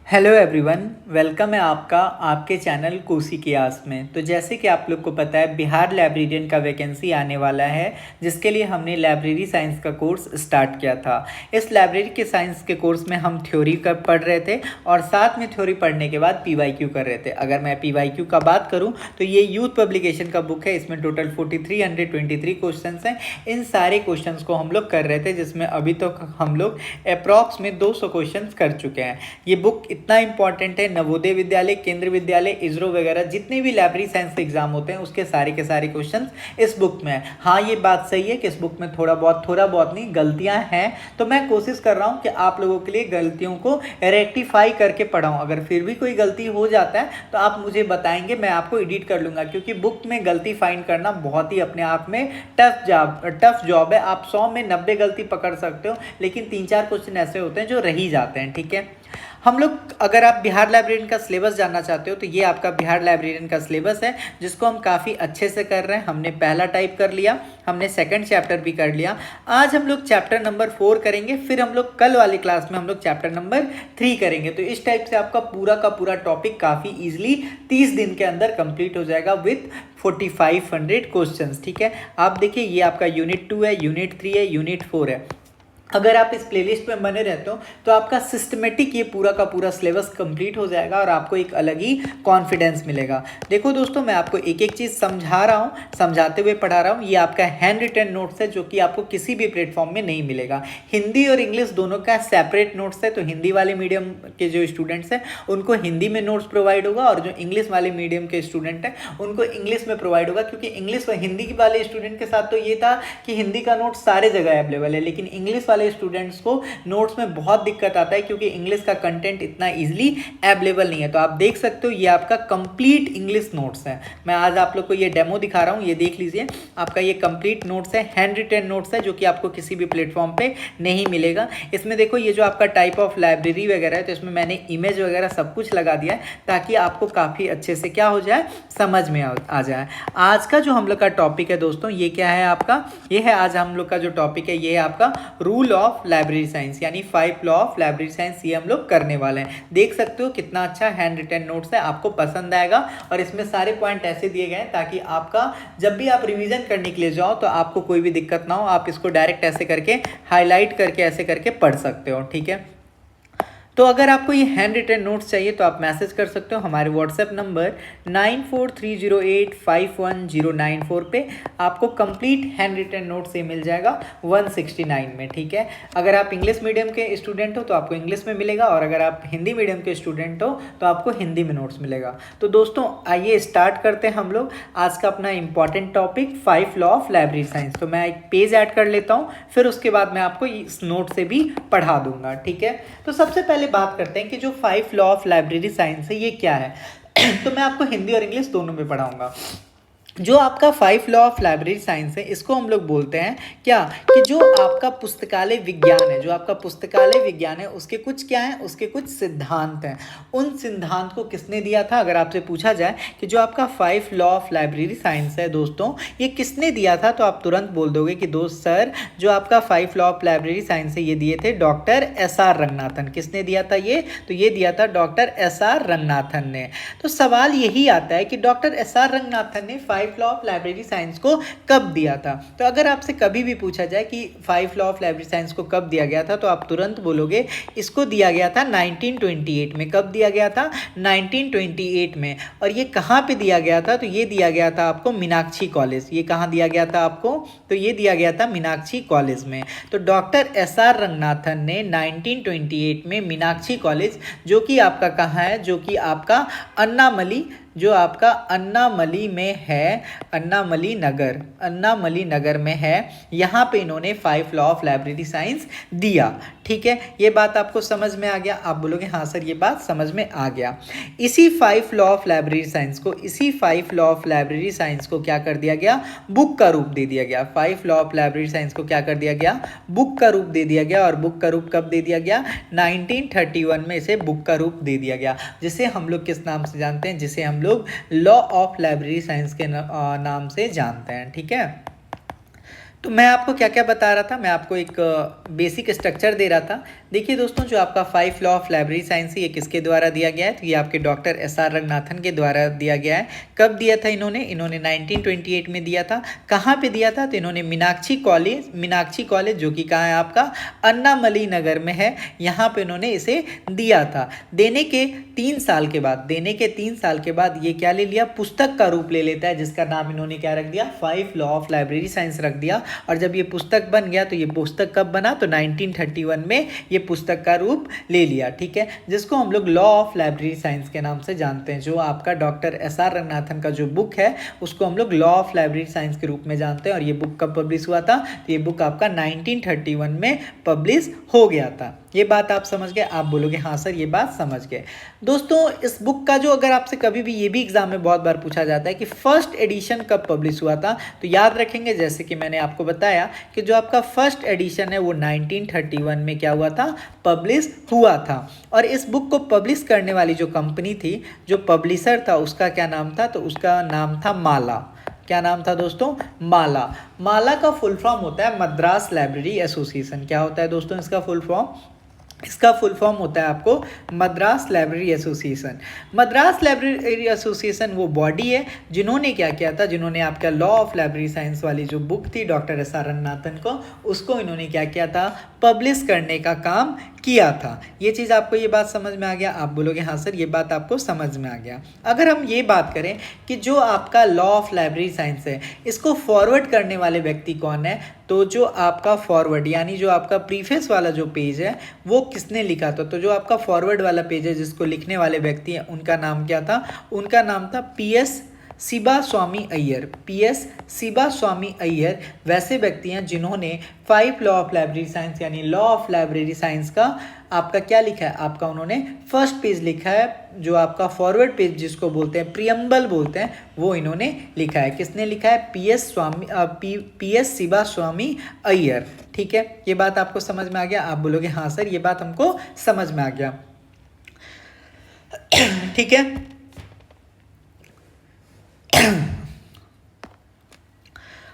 Hello everyone, welcome है आपका आपके चैनल कोसी की आस में। तो जैसे कि आप लोग को पता है, बिहार लाइब्रेरियन का वैकेंसी आने वाला है, जिसके लिए हमने लाइब्रेरी साइंस का कोर्स स्टार्ट किया था। इस लाइब्रेरी के साइंस के कोर्स में हम थ्योरी का पढ़ रहे थे और साथ में थ्योरी पढ़ने के बाद पीवाईक्यू कर रहे थे। अगर मैं पीवाईक्यू का बात करूँ तो ये यूथ पब्लिकेशन का बुक है। इसमें टोटल 4323 क्वेश्चन हैं। इन सारे क्वेश्चन को हम लोग कर रहे थे, जिसमें अभी तक तो हम लोग अप्रॉक्स में 200 क्वेश्चन कर चुके हैं। ये बुक इतना इंपॉर्टेंट है, नवोदय विद्यालय, केंद्रीय विद्यालय, इसरो वगैरह जितने भी लाइब्रेरी साइंस के एग्जाम होते हैं उसके सारे के सारे क्वेश्चंस इस बुक में है। हाँ, ये बात सही है कि इस बुक में थोड़ा बहुत नहीं गलतियां हैं, तो मैं कोशिश कर रहा हूं कि आप लोगों के लिए गलतियों को रेक्टिफाई करके पढ़ाऊं। अगर फिर भी कोई गलती हो जाता है तो आप मुझे बताएंगे, मैं आपको एडिट कर लूंगा, क्योंकि बुक में गलती फाइंड करना बहुत ही अपने आप में टफ जॉब है। आप 100 में 90 गलती पकड़ सकते हो, लेकिन 3-4 क्वेश्चन ऐसे होते हैं जो रह ही जाते हैं। ठीक है, हम लोग, अगर आप बिहार लाइब्रेरियन का सिलेबस जानना चाहते हो तो ये आपका बिहार लाइब्रेरियन का सिलेबस है, जिसको हम काफ़ी अच्छे से कर रहे हैं। हमने पहला टाइप कर लिया, हमने सेकंड चैप्टर भी कर लिया। आज हम लोग चैप्टर नंबर 4 करेंगे, फिर हम लोग कल वाली क्लास में हम लोग चैप्टर नंबर 3 करेंगे। तो इस टाइप से आपका पूरा का पूरा टॉपिक काफ़ी ईजिली 30 दिन के अंदर कंप्लीट हो जाएगा विथ 4500 क्वेश्चन। ठीक है, आप देखिए, ये आपका यूनिट 2 है, यूनिट 3 है, यूनिट 4 है। अगर आप इस प्लेलिस्ट में बने रहते हो तो आपका सिस्टमेटिक ये पूरा का पूरा सिलेबस कंप्लीट हो जाएगा और आपको एक अलग ही कॉन्फिडेंस मिलेगा। देखो दोस्तों, मैं आपको एक एक चीज़ समझा रहा हूँ, समझाते हुए पढ़ा रहा हूँ। ये आपका हैंड रिटन नोट्स है, जो कि आपको किसी भी प्लेटफॉर्म में नहीं मिलेगा। हिंदी और इंग्लिश दोनों का सेपरेट नोट्स है। तो हिंदी वाले मीडियम के जो स्टूडेंट्स हैं उनको हिंदी में नोट्स प्रोवाइड होगा, और जो इंग्लिश वाले मीडियम के स्टूडेंट हैं उनको इंग्लिश में प्रोवाइड होगा। क्योंकि इंग्लिश व हिंदी वाले स्टूडेंट के साथ तो ये था कि हिंदी का नोट सारे जगह अवेलेबल है, लेकिन इंग्लिश वाले स्टूडेंट्स को नोट्स में बहुत दिक्कत आता है, क्योंकि इंग्लिश का कंटेंट इतना इजीली अवेलेबल नहीं है। तो आप देख सकते हो, ये आपका कंप्लीट इंग्लिश नोट्स है। मैं आज आप लोग को ये डेमो दिखा रहा हूँ, ये देख लीजिए। आपका ये कंप्लीट नोट्स है, हैंड रिटन नोट्स है, जो कि आपको किसी भी प्लेटफॉर्म पे नहीं मिलेगा। इसमें देखो, ये जो आपका टाइप ऑफ लाइब्रेरी वगैरह है, तो इसमें मैंने इमेज वगैरह सब कुछ लगा दिया है, ताकि आपको काफ़ी अच्छे से क्या हो जाए, समझ में आ जाए। आज का जो हम लोग का टॉपिक है दोस्तों, ये क्या है आपका, ये है आज हम लोग का जो टॉपिक है, ये है आपका रूल ऑफ लाइब्रेरी साइंस, यानी 5 लॉ ऑफ लाइब्रेरी साइंस। ये हम लोग करने वाले हैं। देख सकते हो कितना अच्छा हैंड रिटन नोट्स है, आपको पसंद आएगा। और इसमें सारे पॉइंट ऐसे दिए गए हैं ताकि आपका जब भी आप रिवीजन करने के लिए जाओ तो आपको कोई भी दिक्कत ना हो। आप इसको डायरेक्ट ऐसे करके हाईलाइट करके ऐसे करके पढ़ सकते हो। ठीक है, तो अगर आपको ये हैंड रिटन नोट्स चाहिए तो आप मैसेज कर सकते हो हमारे व्हाट्सएप नंबर 9430851094 पे। आपको कंप्लीट हैंड रिटन नोट्स ये मिल जाएगा 169 में। ठीक है, अगर आप इंग्लिश मीडियम के स्टूडेंट हो तो आपको इंग्लिश में मिलेगा, और अगर आप हिंदी मीडियम के स्टूडेंट हो तो आपको हिंदी में नोट्स मिलेगा। तो दोस्तों, आइए स्टार्ट करते हैं हम लोग आज का अपना important topic 5 law of library science. तो मैं एक पेज ऐड कर लेता हूँ, फिर उसके बाद मैं आपको इस नोट से भी पढ़ा दूंगा। ठीक है, तो सबसे पहले बात करते हैं कि जो 5 लॉ ऑफ लाइब्रेरी साइंस है ये क्या है। तो मैं आपको हिंदी और इंग्लिश दोनों में पढ़ाऊंगा। जो आपका 5 लॉ ऑफ लाइब्रेरी साइंस है, इसको हम लोग बोलते हैं क्या, कि जो आपका पुस्तकालय विज्ञान है, जो आपका पुस्तकालय विज्ञान है, उसके कुछ क्या है, उसके कुछ सिद्धांत हैं। उन सिद्धांत को किसने दिया था, अगर आपसे पूछा जाए कि जो आपका 5 लॉ ऑफ लाइब्रेरी साइंस है दोस्तों, ये किसने दिया था, तो आप तुरंत बोल दोगे कि दोस्त सर, जो आपका 5 लॉ ऑफ लाइब्रेरी साइंस है ये दिए थे डॉक्टर SR रंगनाथन। किसने दिया था ये, तो ये दिया था डॉक्टर SR रंगनाथन ने। तो सवाल यही आता है कि डॉक्टर SR रंगनाथन ने 5 लॉ ऑफ लाइब्रेरी साइंस को कब दिया था। तो अगर आपसे कभी भी पूछा जाए कि 5 लॉ ऑफ लाइब्रेरी साइंस को कब दिया गया था, तो आप तुरंत बोलोगे इसको दिया गया था 1928 में। कब दिया गया था, 1928 में। और ये कहाँ पे दिया गया था, तो ये दिया गया था आपको मीनाक्षी कॉलेज। ये कहाँ दिया गया था आपको, तो ये दिया गया था मीनाक्षी कॉलेज में। तो डॉक्टर SR रंगनाथन ने 1928 में मीनाक्षी कॉलेज, जो कि आपका कहाँ है, जो कि आपका अन्नामली, जो आपका अन्नामली में है, अन्नामली नगर में है, यहाँ पे इन्होंने 5 लॉ ऑफ लाइब्रेरी साइंस दिया। ठीक है, ये बात आपको समझ में आ गया। आप बोलोगे हाँ सर, ये बात समझ में आ गया। इसी 5 लॉ ऑफ लाइब्रेरी साइंस को क्या कर दिया गया, बुक का रूप दे दिया गया। 5 लॉ ऑफ लाइब्रेरी साइंस को क्या कर दिया गया, बुक का रूप दे दिया गया। और बुक का रूप कब दे दिया गया, 1931 में इसे बुक का रूप दे दिया गया, जिसे हम लोग किस नाम से जानते हैं, जिसे हम लोग लॉ ऑफ लाइब्रेरी साइंस के नाम से जानते हैं। ठीक है, तो मैं आपको क्या क्या बता रहा था, मैं आपको एक बेसिक स्ट्रक्चर दे रहा था। देखिए दोस्तों, जो आपका 5 लॉ ऑफ लाइब्रेरी साइंस है ये किसके द्वारा दिया गया है, तो ये आपके डॉक्टर एस.आर. रंगनाथन के द्वारा दिया गया है। कब दिया था इन्होंने 1928 में दिया था। कहाँ पे दिया था, तो इन्होंने मीनाक्षी कॉलेज जो कि कहाँ है आपका अन्नामलई नगर में है, यहाँ पे इन्होंने इसे दिया था। देने के 3 साल के बाद ये क्या ले लिया, पुस्तक का रूप ले लेता है, जिसका नाम इन्होंने क्या रख दिया, 5 लॉ ऑफ लाइब्रेरी साइंस रख दिया। और जब ये पुस्तक बन गया तो ये पुस्तक कब बना, तो 1931 में ये पुस्तक का रूप ले लिया। ठीक है, जिसको हम लोग लॉ ऑफ लाइब्रेरी साइंस के नाम से जानते हैं। जो आपका डॉक्टर एस.आर. रंगनाथन का जो बुक है उसको हम लोग लॉ ऑफ लाइब्रेरी साइंस के रूप में जानते हैं। और ये बुक कब पब्लिश हुआ था, तो ये बुक आपका 1931 में पब्लिश हो गया था। ये बात आप समझ गए। आप बोलोगे हाँ सर ये बात समझ गए। दोस्तों, इस बुक का जो अगर आपसे कभी भी ये भी एग्जाम में बहुत बार पूछा जाता है कि फर्स्ट एडिशन कब पब्लिश हुआ था, तो याद रखेंगे जैसे कि मैंने आपको बताया कि जो आपका फर्स्ट एडिशन है वो 1931 में क्या हुआ था, पब्लिश हुआ था। और इस बुक को पब्लिश करने वाली जो कंपनी थी, जो पब्लिशर था, उसका क्या नाम था, तो उसका नाम था माला। क्या नाम था दोस्तों, माला का फुल फॉर्म होता है मद्रास लाइब्रेरी एसोसिएशन। क्या होता है दोस्तों इसका फुल फॉर्म, इसका फुल फॉर्म होता है आपको Madras library association. Madras library association वो बॉडी है जिन्होंने क्या किया था, जिन्होंने आपका लॉ ऑफ लाइब्रेरी साइंस वाली जो बुक थी डॉक्टर एस.आर. रंगनाथन को, उसको इन्होंने क्या किया था, पब्लिश करने का काम किया था। ये चीज़ आपको ये बात समझ में आ गया। आप बोलोगे हाँ सर ये बात आपको समझ में आ गया। अगर हम ये बात करें कि जो आपका लॉ ऑफ लाइब्रेरी साइंस है इसको फॉरवर्ड करने वाले व्यक्ति कौन है, तो जो आपका फॉरवर्ड यानी जो आपका प्रीफेस वाला जो पेज है वो किसने लिखा था, तो जो आपका फॉरवर्ड वाला पेज है जिसको लिखने वाले व्यक्ति हैं उनका नाम क्या था, उनका नाम था पीएस शिवास्वामी अय्यर। पीएस शिवास्वामी अय्यर वैसे व्यक्ति हैं जिन्होंने 5 लॉ ऑफ लाइब्रेरी साइंस यानी लॉ ऑफ लाइब्रेरी साइंस का आपका क्या लिखा है, आपका उन्होंने फर्स्ट पेज लिखा है। जो आपका फॉरवर्ड पेज जिसको बोलते हैं, प्रियम्बल बोलते हैं, वो इन्होंने लिखा है। किसने लिखा है, पीएस शिवास्वामी अय्यर। ठीक है, ये बात आपको समझ में आ गया। आप बोलोगे हाँ सर ये बात हमको समझ में आ गया। ठीक है,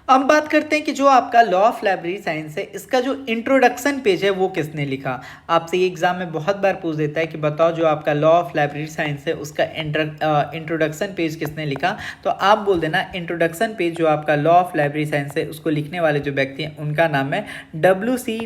अब बात करते हैं कि जो आपका लॉ ऑफ लाइब्रेरी साइंस है इसका जो इंट्रोडक्शन पेज है वो किसने लिखा। आपसे ये एग्जाम में बहुत बार पूछ देता है कि बताओ जो आपका लॉ ऑफ लाइब्रेरी साइंस है उसका इंट्रोडक्शन पेज किसने लिखा, तो आप बोल देना इंट्रोडक्शन पेज जो आपका लॉ ऑफ लाइब्रेरी साइंस है उसको लिखने वाले जो व्यक्ति हैं उनका नाम है W.C.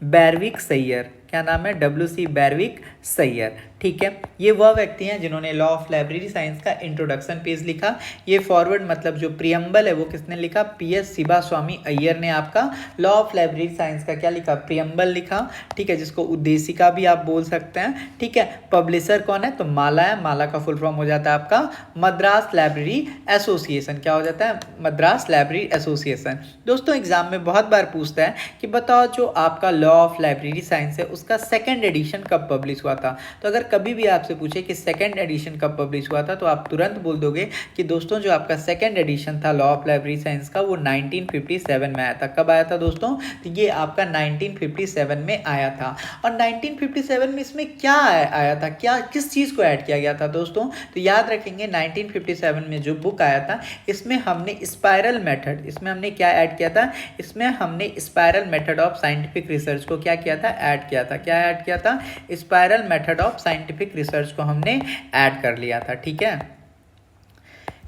बैरविक सैयर। क्या नाम है, W.C. बैरविक सैयर। ठीक है, ये वह व्यक्ति हैं जिन्होंने लॉ ऑफ लाइब्रेरी साइंस का इंट्रोडक्शन पेज लिखा। ये फॉरवर्ड मतलब जो प्रियम्बल है वो किसने लिखा, पीएस शिवास्वामी अय्यर ने आपका लॉ ऑफ लाइब्रेरी साइंस का क्या लिखा, प्रियम्बल लिखा। ठीक है, जिसको उद्देशिका भी आप बोल सकते हैं। ठीक है, पब्लिशर कौन है, तो माला है। माला का फुल फॉर्म हो जाता है आपका मद्रास लाइब्रेरी एसोसिएशन। क्या हो जाता है, मद्रास लाइब्रेरी एसोसिएशन। दोस्तों एग्जाम में बहुत बार पूछता है कि बताओ जो आपका लॉ ऑफ लाइब्रेरी साइंस है उसका सेकेंड एडिशन कब पब्लिश हुआ था। तो अगर कभी भी आपसे पूछे कि सेकंड एडिशन कब पब्लिश हुआ था, तो आप तुरंत बोल दोगे कि दोस्तों जो आपका सेकंड एडिशन था लॉ ऑफ लाइब्रेरी साइंस का वो 1957 में आया था। कब आया था दोस्तों, तो ये आपका 1957 में आया था। और 1957 में इसमें क्या आया था, क्या किस चीज़ को ऐड किया गया था दोस्तों, तो याद रखेंगे 1957 में जो बुक आया था इसमें हमने स्पाइरल मेथड, इसमें हमने क्या ऐड किया था, इसमें हमने spiral method of scientific research को क्या किया था, ऐड किया था। क्या ऐड किया था, spiral method of scientific research को हमने ऐड कर लिया था। ठीक है,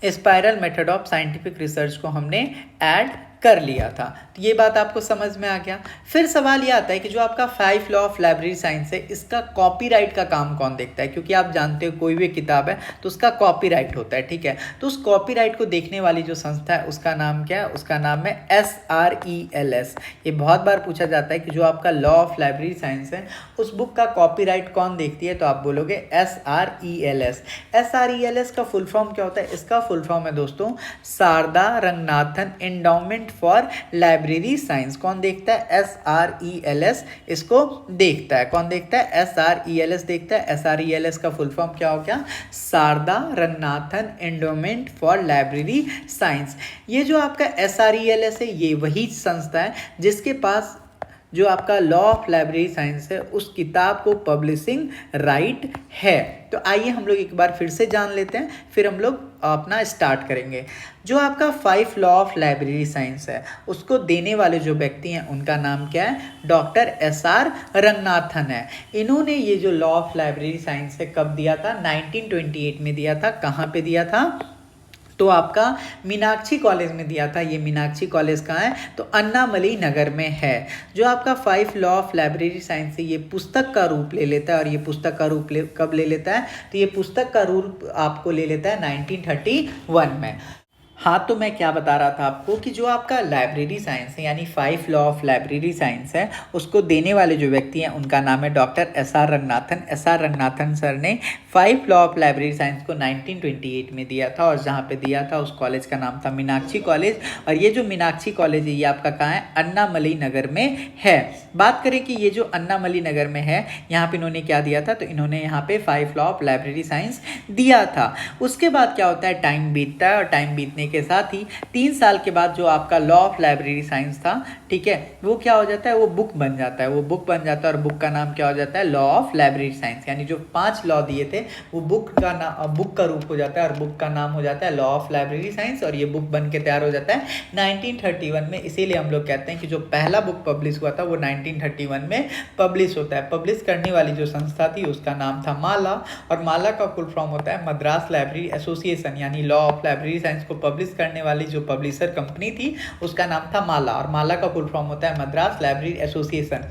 spiral method of scientific research को हमने ऐड कर लिया था। तो ये बात आपको समझ में आ गया। फिर सवाल ये आता है कि जो आपका 5 लॉ ऑफ लाइब्रेरी साइंस है इसका कॉपीराइट का काम कौन देखता है, क्योंकि आप जानते हो कोई भी किताब है तो उसका कॉपीराइट होता है। ठीक है, तो उस कॉपीराइट को देखने वाली जो संस्था है उसका नाम क्या है, उसका नाम है SRELS। ये बहुत बार पूछा जाता है कि जो आपका लॉ ऑफ लाइब्रेरी साइंस है उस बुक का कॉपीराइट कौन देखती है, तो आप बोलोगे SRELS। SRELS का फुल फॉर्म क्या होता है, इसका फुल फॉर्म है दोस्तों Sharada Ranganathan endowment for library science. कौन देखता है, SRELS इसको देखता है। कौन देखता है, SRELS देखता है। SRELS का फुल फॉर्म क्या हो गया, Sharada Ranganathan endowment for library science. ये जो आपका SRELS है ये वही संस्था है जिसके पास जो आपका लॉ ऑफ लाइब्रेरी साइंस है उस किताब को पब्लिशिंग राइट है। तो आइए हम लोग एक बार फिर से जान लेते हैं, फिर हम लोग अपना स्टार्ट करेंगे। जो आपका 5 लॉ ऑफ लाइब्रेरी साइंस है उसको देने वाले जो व्यक्ति हैं उनका नाम क्या है? डॉक्टर SR रंगनाथन है। इन्होंने ये जो लॉ ऑफ लाइब्रेरी साइंस है कब दिया था? 1928 में दिया था। कहाँ पे दिया था? तो आपका मीनाक्षी कॉलेज में दिया था। ये मीनाक्षी कॉलेज कहाँ है? तो अन्नामलई नगर में है। जो आपका 5 लॉ ऑफ लाइब्रेरी साइंस है ये पुस्तक का रूप ले लेता है, और ये पुस्तक का रूप कब ले लेता है? तो ये पुस्तक का रूप आपको ले लेता है 1931 में। हाँ, तो मैं क्या बता रहा था आपको कि जो आपका लाइब्रेरी साइंस है यानी 5 लॉ ऑफ लाइब्रेरी साइंस है उसको देने वाले जो व्यक्ति हैं उनका नाम है doctor SR Ranganathan. SR Ranganathan sir ने 5 लॉ ऑफ लाइब्रेरी साइंस को 1928 में दिया था, और जहाँ पे दिया था उस कॉलेज का नाम था मीनाक्षी कॉलेज। और ये जो मीनाक्षी कॉलेज है ये आपका कहाँ है? अन्नामलई नगर में है। बात करें कि ये जो अन्नामलई नगर में है यहाँ पे इन्होंने क्या दिया था? तो इन्होंने यहाँ पे 5 लॉ ऑफ लाइब्रेरी साइंस दिया था। उसके बाद क्या होता है? टाइम बीतता है, और टाइम बीतने के साथ ही 3 साल के बाद जो आपका लॉ ऑफ लाइब्रेरी साइंस था, ठीक है, वो क्या हो जाता है? वो बुक बन जाता है। वो बुक बन जाता है और बुक का नाम क्या हो जाता है? Law of library science. यानी जो 5 लॉ दिए थे वो बुक का रूप हो जाता है, और बुक का नाम हो जाता है लॉ ऑफ लाइब्रेरी साइंस, और ये बुक बन के तैयार हो जाता है 1931 में। इसीलिए हम लोग कहते हैं कि जो पहला बुक पब्लिश हुआ था वो 1931 में पब्लिश होता है। पब्लिश करने वाली जो संस्था थी उसका नाम था माला, और माला का फुल फॉर्म होता है मद्रास लाइब्रेरी एसोसिएशन। यानी लॉ ऑफ लाइब्रेरी साइंस को पब्लिश करने वाली जो पब्लिशर कंपनी थी उसका नाम था माला, और माला का फुल फॉर्म होता है मद्रास लाइब्रेरी एसोसिएशन।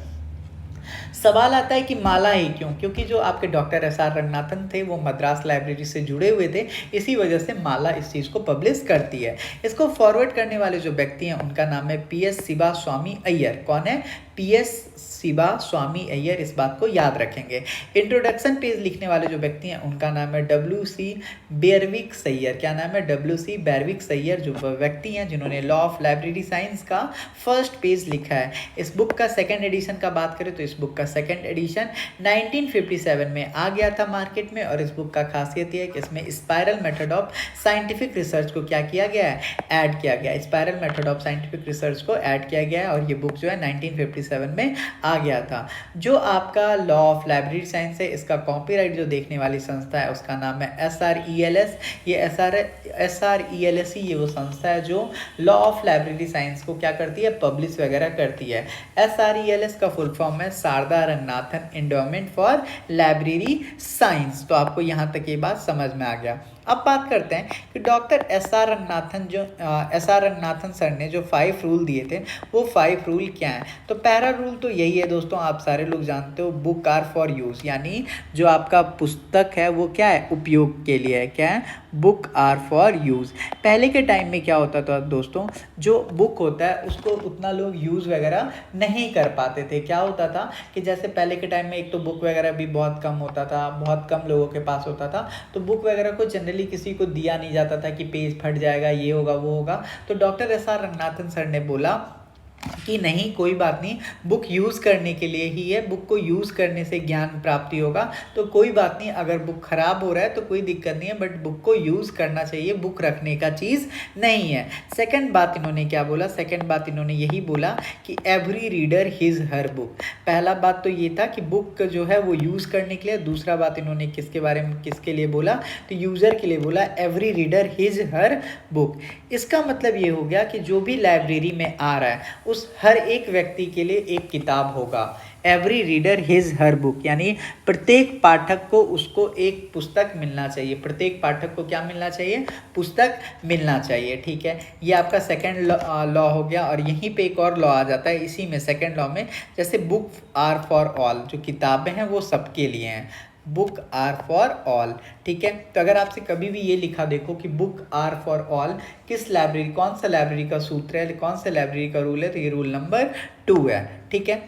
सवाल आता है कि माला ही क्यों? क्योंकि जो आपके डॉक्टर SR रंगनाथन थे वो मद्रास लाइब्रेरी से जुड़े हुए थे, इसी वजह से माला इस चीज़ को पब्लिश करती है। इसको फॉरवर्ड करने वाले जो व्यक्ति हैं उनका नाम है PS शिवा स्वामी अय्यर। कौन है? PS शिवा स्वामी अय्यर, इस बात को याद रखेंगे। इंट्रोडक्शन पेज लिखने वाले जो व्यक्ति हैं उनका नाम है WC बेरविक सैयर। क्या नाम है? WC बेरविक सैयर, जो व्यक्ति हैं जिन्होंने लॉ ऑफ लाइब्रेरी साइंस का फर्स्ट पेज लिखा है। इस बुक का सेकंड एडिशन का बात करें तो इस बुक का सेकंड एडिशन 1957 में आ गया था मार्केट में, और इस बुक का खासियत ये है कि इसमें spiral method of scientific research को क्या किया गया है? ऐड किया गया है। Spiral method of scientific research को ऐड किया गया है, और ये बुक जो है 1957 में आ गया था। जो आपका लॉ ऑफ लाइब्रेरी साइंस है इसका कॉपीराइट जो देखने वाली संस्था है उसका नाम है SRELS। ये SRELS ही ये वो संस्था है जो लॉ ऑफ लाइब्रेरी साइंस को क्या करती है? पब्लिश वगैरह करती है। SRELS का फुल फॉर्म है Sharada Ranganathan endowment for library science. तो आपको यहाँ तक ये बात समझ में आ गया। अब बात करते हैं कि डॉक्टर SR रंगनाथन सर ने जो 5 रूल दिए थे वो 5 रूल क्या हैं? तो पहला रूल तो यही है दोस्तों, आप सारे लोग जानते हो, बुक आर फॉर यूज़। यानी जो आपका पुस्तक है वो क्या है? उपयोग के लिए है। क्या है? Book are for use. पहले के टाइम में क्या होता था दोस्तों, जो बुक होता है उसको उतना लोग यूज़ वगैरह नहीं कर पाते थे। क्या होता था कि जैसे पहले के टाइम में एक तो बुक वगैरह भी बहुत कम होता था, बहुत कम लोगों के पास होता था, तो बुक वगैरह को जनरली किसी को दिया नहीं जाता था कि पेज फट जाएगा, ये होगा वो होगा। तो डॉक्टर SR रंगनाथन सर ने बोला कि नहीं, कोई बात नहीं, बुक यूज़ करने के लिए ही है, बुक को यूज़ करने से ज्ञान प्राप्ति होगा। तो कोई बात नहीं, अगर बुक ख़राब हो रहा है तो कोई दिक्कत नहीं है, बट बुक को यूज़ करना चाहिए, बुक रखने का चीज़ नहीं है। सेकंड बात इन्होंने क्या बोला? सेकंड बात इन्होंने यही बोला कि every reader his her book. पहला बात तो ये था कि बुक जो है वो यूज़ करने के लिए। दूसरा बात इन्होंने किसके बारे में, किसके लिए बोला? तो यूज़र के लिए बोला, every reader his her book. इसका मतलब ये हो गया कि जो भी लाइब्रेरी में आ रहा है उस हर एक व्यक्ति के लिए एक किताब होगा। Every reader his her book, यानी प्रत्येक पाठक को उसको एक पुस्तक मिलना चाहिए। प्रत्येक पाठक को क्या मिलना चाहिए? पुस्तक मिलना चाहिए। ठीक है, ये आपका सेकंड लॉ हो गया। और यहीं पे एक और लॉ आ जाता है इसी में, सेकंड लॉ में, जैसे बुक आर फॉर ऑल, जो किताबें हैं वो सबके लिए हैं। Book are for all. ठीक है, तो अगर आपसे कभी भी ये लिखा देखो कि बुक आर फॉर ऑल, किस लाइब्रेरी, कौन सा लाइब्रेरी का सूत्र है, कौन सा लाइब्रेरी का रूल है, तो ये रूल नंबर 2 है। ठीक है,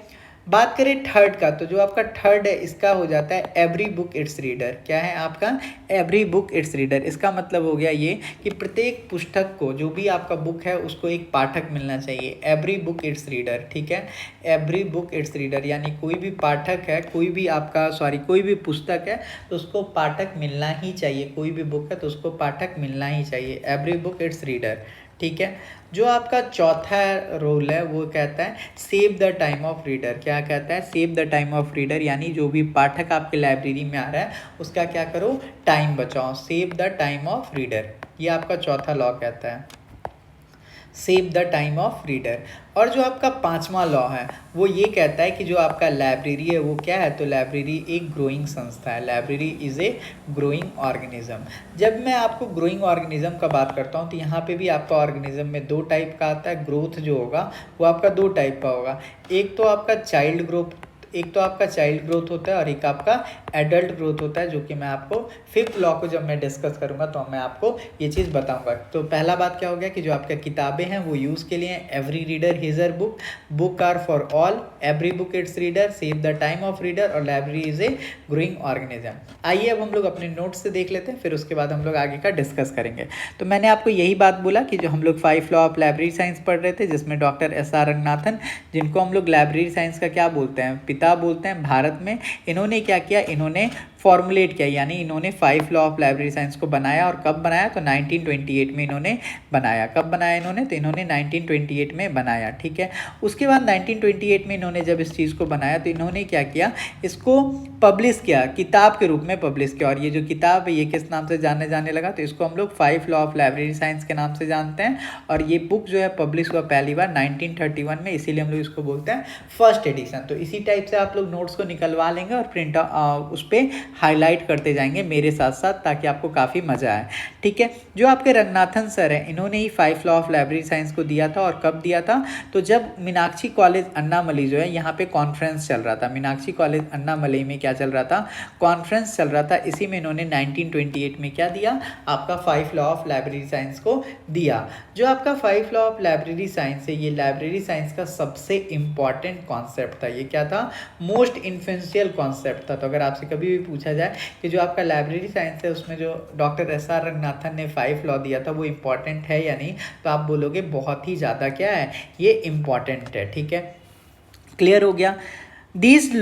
बात करें थर्ड का, तो जो आपका थर्ड है इसका हो जाता है एवरी बुक इट्स रीडर। क्या है आपका? Every book its reader. इसका मतलब हो गया ये कि प्रत्येक पुस्तक को, जो भी आपका बुक है उसको एक पाठक मिलना चाहिए। Every book its reader. ठीक है, एवरी बुक इट्स रीडर, यानी कोई भी पाठक है, कोई भी पुस्तक है तो उसको पाठक मिलना ही चाहिए। कोई भी बुक है तो उसको पाठक मिलना ही चाहिए। Every book its reader. ठीक है। जो आपका चौथा रोल है वो कहता है save the time of reader. क्या कहता है? Save the time of reader, यानी जो भी पाठक आपके लाइब्रेरी में आ रहा है उसका क्या करो, टाइम बचाओ, save the time of reader. ये आपका चौथा लॉ कहता है, save the time of reader. और जो आपका पांचवा लॉ है वो ये कहता है कि जो आपका लाइब्रेरी है वो क्या है, तो लाइब्रेरी एक ग्रोइंग संस्था है, library is A growing organism. जब मैं आपको ग्रोइंग ऑर्गेनिज्म का बात करता हूँ तो यहाँ पे भी आपका ऑर्गेनिज्म में दो टाइप का आता है। ग्रोथ जो होगा वो आपका दो टाइप का होगा, एक तो आपका चाइल्ड ग्रोथ, एक तो आपका चाइल्ड ग्रोथ होता है और एक आपका एडल्ट ग्रोथ होता है, जो कि मैं आपको फिफ्थ लॉ को जब मैं डिस्कस करूंगा तो मैं आपको ये चीज़ बताऊंगा। तो पहला बात क्या हो गया कि जो आपकी किताबें हैं वो यूज़ के लिए हैं, every reader his her book, book are for all, every book its reader, save the time of reader, और library is a growing organism. आइए अब हम लोग अपने नोट्स से देख लेते हैं, फिर उसके बाद हम लोग आगे का डिस्कस करेंगे। तो मैंने आपको यही बात बोला कि जो हम लोग 5 लॉ ऑफ लाइब्रेरी साइंस पढ़ रहे थे, जिसमें डॉक्टर एस.आर. रंगनाथन, जिनको हम लोग लाइब्रेरी साइंस का क्या बोलते हैं, पिता बोलते हैं भारत में, इन्होंने क्या किया, इन्होंने फॉर्मुलेट किया, यानी इन्होंने 5 लॉ ऑफ लाइब्रेरी साइंस को बनाया। और कब बनाया, तो 1928 में इन्होंने बनाया। कब बनाया इन्होंने, तो इन्होंने 1928 में बनाया, ठीक है। उसके बाद 1928 में इन्होंने जब इस चीज़ को बनाया तो इन्होंने क्या किया, इसको पब्लिश किया, किताब के रूप में पब्लिश किया। और ये जो किताब है ये किस नाम से जाने लगा, तो इसको हम लोग 5 लॉ ऑफ लाइब्रेरी साइंस के नाम से जानते हैं। और ये बुक जो है पब्लिश हुआ पहली बार 1931 में, इसीलिए हम लोग इसको बोलते हैं फर्स्ट एडिशन। तो इसी टाइप से आप लोग नोट्स को निकलवा लेंगे और प्रिंट उस पर हाईलाइट करते जाएंगे मेरे साथ साथ, ताकि आपको काफ़ी मज़ा आए, ठीक है। जो आपके रंगनाथन सर हैं, इन्होंने ही 5 लॉ ऑफ लाइब्रेरी साइंस को दिया था। और कब दिया था, तो जब मीनाक्षी कॉलेज अन्नामलई जो है यहाँ पे कॉन्फ्रेंस चल रहा था, मीनाक्षी कॉलेज अन्नामलई में क्या चल रहा था, कॉन्फ्रेंस चल रहा था। इसी में इन्होंने 1928 में क्या दिया, आपका 5 लॉ ऑफ लाइब्रेरी साइंस को दिया। जो आपका 5 लॉ ऑफ लाइब्रेरी साइंस है, ये लाइब्रेरी साइंस का सबसे इंपॉर्टेंट कॉन्सेप्ट था। ये क्या था, मोस्ट इन्फेंशियल कॉन्सेप्ट था। तो अगर आपसे कभी भी पूछा जाए कि जो आपका लाइब्रेरी साइंस है उसमें जो डॉक्टर एस.आर. रंगनाथन ने 5 लॉ दिया था वो इम्पॉर्टेंट है या नहीं, तो आप बोलोगे बहुत ही ज़्यादा क्या है, ये इम्पॉर्टेंट है, ठीक है। क्लियर हो गया। These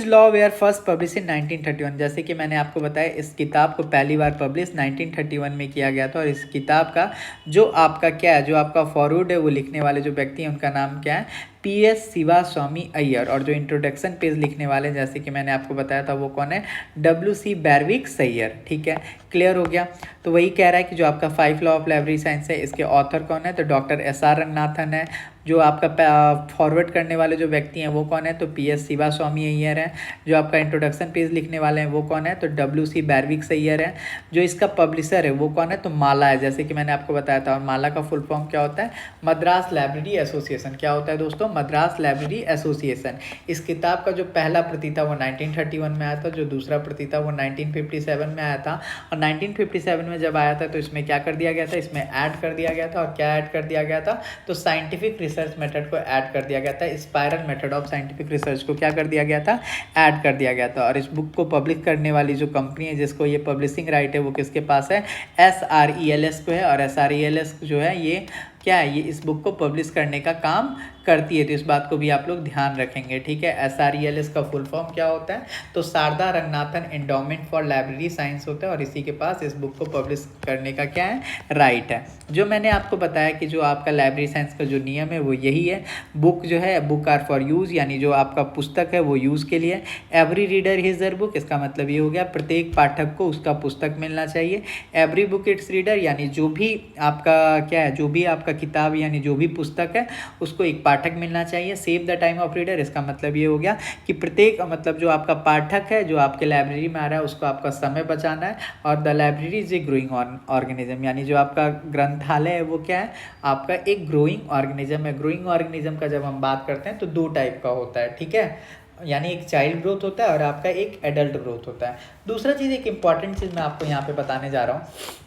law were first publish in 1931। जैसे कि मैंने आपको बताया, इस किताब को पहली बार पब्लिश 1931 में किया गया था। और इस किताब का जो आपका क्या है, जो आपका फॉरवर्ड है वो लिखने वाले जो व्यक्ति हैं उनका नाम क्या है, पी.एस. शिवास्वामी अय्यर। और जो इंट्रोडक्शन पेज लिखने वाले, जैसे कि मैंने आपको बताया था, वो कौन है, W.C. बैरविक सैयर, ठीक है। क्लियर हो गया। तो वही कह रहा है कि जो आपका 5 लॉ ऑफ लाइब्रेरी साइंस है, इसके ऑथर कौन है, तो डॉक्टर एस.आर. रंगनाथन है। जो आपका फॉरवर्ड करने वाले जो व्यक्ति हैं वो कौन है, तो पी.एस. शिवास्वामी अय्यर है। जो आपका इंट्रोडक्शन पेज लिखने वाले हैं वो कौन है, तो W.C. बैरविक सैयर है। जो इसका पब्लिशर है वो कौन है, तो माला है, जैसे कि मैंने आपको बताया था। और माला का फुल फॉर्म क्या होता है, मद्रास लाइब्रेरी एसोसिएशन। क्या होता है दोस्तों, मद्रास लाइब्रेरी एसोसिएशन। इस किताब का जो पहला प्रति था वो 1931 में आया था, जो दूसरा प्रति था वो 1957 में आया था। और 1957 में जब आया था तो इसमें क्या कर दिया गया था, इसमें ऐड कर दिया गया था। और क्या ऐड कर दिया गया था, तो साइंटिफिक रिसर्च मेथड को ऐड कर दिया गया था। Spiral method of scientific research को क्या कर दिया गया था, ऐड कर दिया गया था। और इस बुक को पब्लिश करने वाली जो कंपनी है जिसको ये पब्लिशिंग राइट है वो किसके पास है, SRELS को है। और SRELS जो है ये क्या है, ये इस बुक को पब्लिश करने का काम करती है। तो इस बात को भी आप लोग ध्यान रखेंगे, ठीक है। SRELS का फुल फॉर्म क्या होता है, तो Sharada Ranganathan endowment for library science होता है। और इसी के पास इस बुक को पब्लिश करने का क्या है, राइट है। जो मैंने आपको बताया कि जो आपका लाइब्रेरी साइंस का जो नियम है वो यही है, बुक जो है, बुक आर फॉर यूज़, यानी जो आपका पुस्तक है वो यूज़ के लिए। Every reader his her book, इसका मतलब ये हो गया प्रत्येक पाठक को उसका पुस्तक मिलना चाहिए। एवरी बुक इट्स रीडर, यानी जो भी आपका क्या है, जो भी आपका किताब यानी जो भी पुस्तक है उसको एक पाठक मिलना चाहिए। Save the time of reader, इसका मतलब ये हो गया कि प्रत्येक मतलब जो आपका पाठक है जो आपके लाइब्रेरी में आ रहा है उसको आपका समय बचाना है। और the library is a growing organism, यानी जो आपका ग्रंथालय है वो क्या है, आपका एक ग्रोइंग ऑर्गेनिज्म है। ग्रोइंग ऑर्गेनिज्म का जब हम बात करते हैं तो दो टाइप का होता है, ठीक है। यानी एक चाइल्ड ग्रोथ होता है और आपका एक एडल्ट ग्रोथ होता है। दूसरा चीज़, एक इंपॉर्टेंट चीज़ मैं आपको यहाँ पे बताने जा रहा हूँ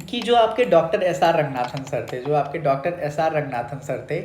कि जो आपके डॉक्टर एस.आर. रंगनाथन सर थे, जो आपके डॉक्टर एस.आर. रंगनाथन सर थे,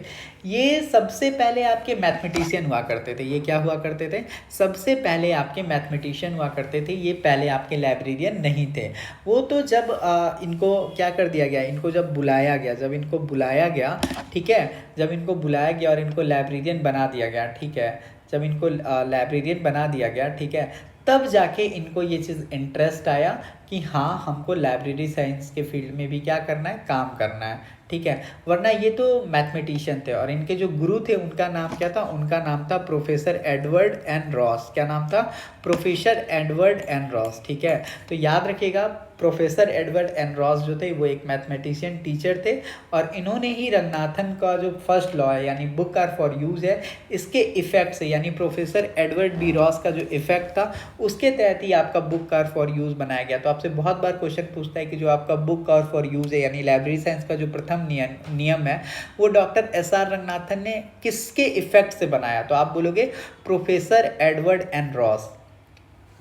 ये सबसे पहले आपके मैथमेटिशियन हुआ करते थे। ये क्या हुआ करते थे, सबसे पहले आपके मैथमेटिशियन हुआ करते थे। ये पहले आपके लाइब्रेरियन नहीं थे। वो तो जब इनको क्या कर दिया गया, इनको जब बुलाया गया, ठीक है, जब इनको बुलाया गया और इनको लाइब्रेरियन बना दिया गया, ठीक है, जब इनको लाइब्रेरियन बना दिया गया, ठीक है, तब जाके इनको ये चीज़ इंटरेस्ट आया कि हाँ हमको लाइब्रेरी साइंस के फील्ड में भी क्या करना है, काम करना है, ठीक है। वरना ये तो मैथमेटिशियन थे और इनके जो गुरु थे उनका नाम क्या था, उनका नाम था प्रोफेसर एडवर्ड एन रॉस। क्या नाम था, प्रोफेसर एडवर्ड एन रॉस, ठीक है। तो याद रखिएगा प्रोफेसर एडवर्ड एन रॉस जो थे वो एक मैथमेटिशियन टीचर थे और इन्होंने ही रंगनाथन का जो फर्स्ट लॉ है यानी बुक आर फॉर यूज़ है, इसके इफेक्ट से यानी प्रोफेसर एडवर्ड डी रॉस का जो इफेक्ट था उसके तहत ही आपका बुक आर फॉर यूज़ बनाया गया। तो आपसे बहुत बार क्वेश्चन पूछता है कि जो आपका बुक आर फॉर यूज़ है यानी लाइब्रेरी साइंस का जो प्रथम नियम है वो डॉक्टर एस आर रंगनाथन ने किसके इफेक्ट से बनाया, तो आप बोलोगे प्रोफेसर एडवर्ड एन रॉस।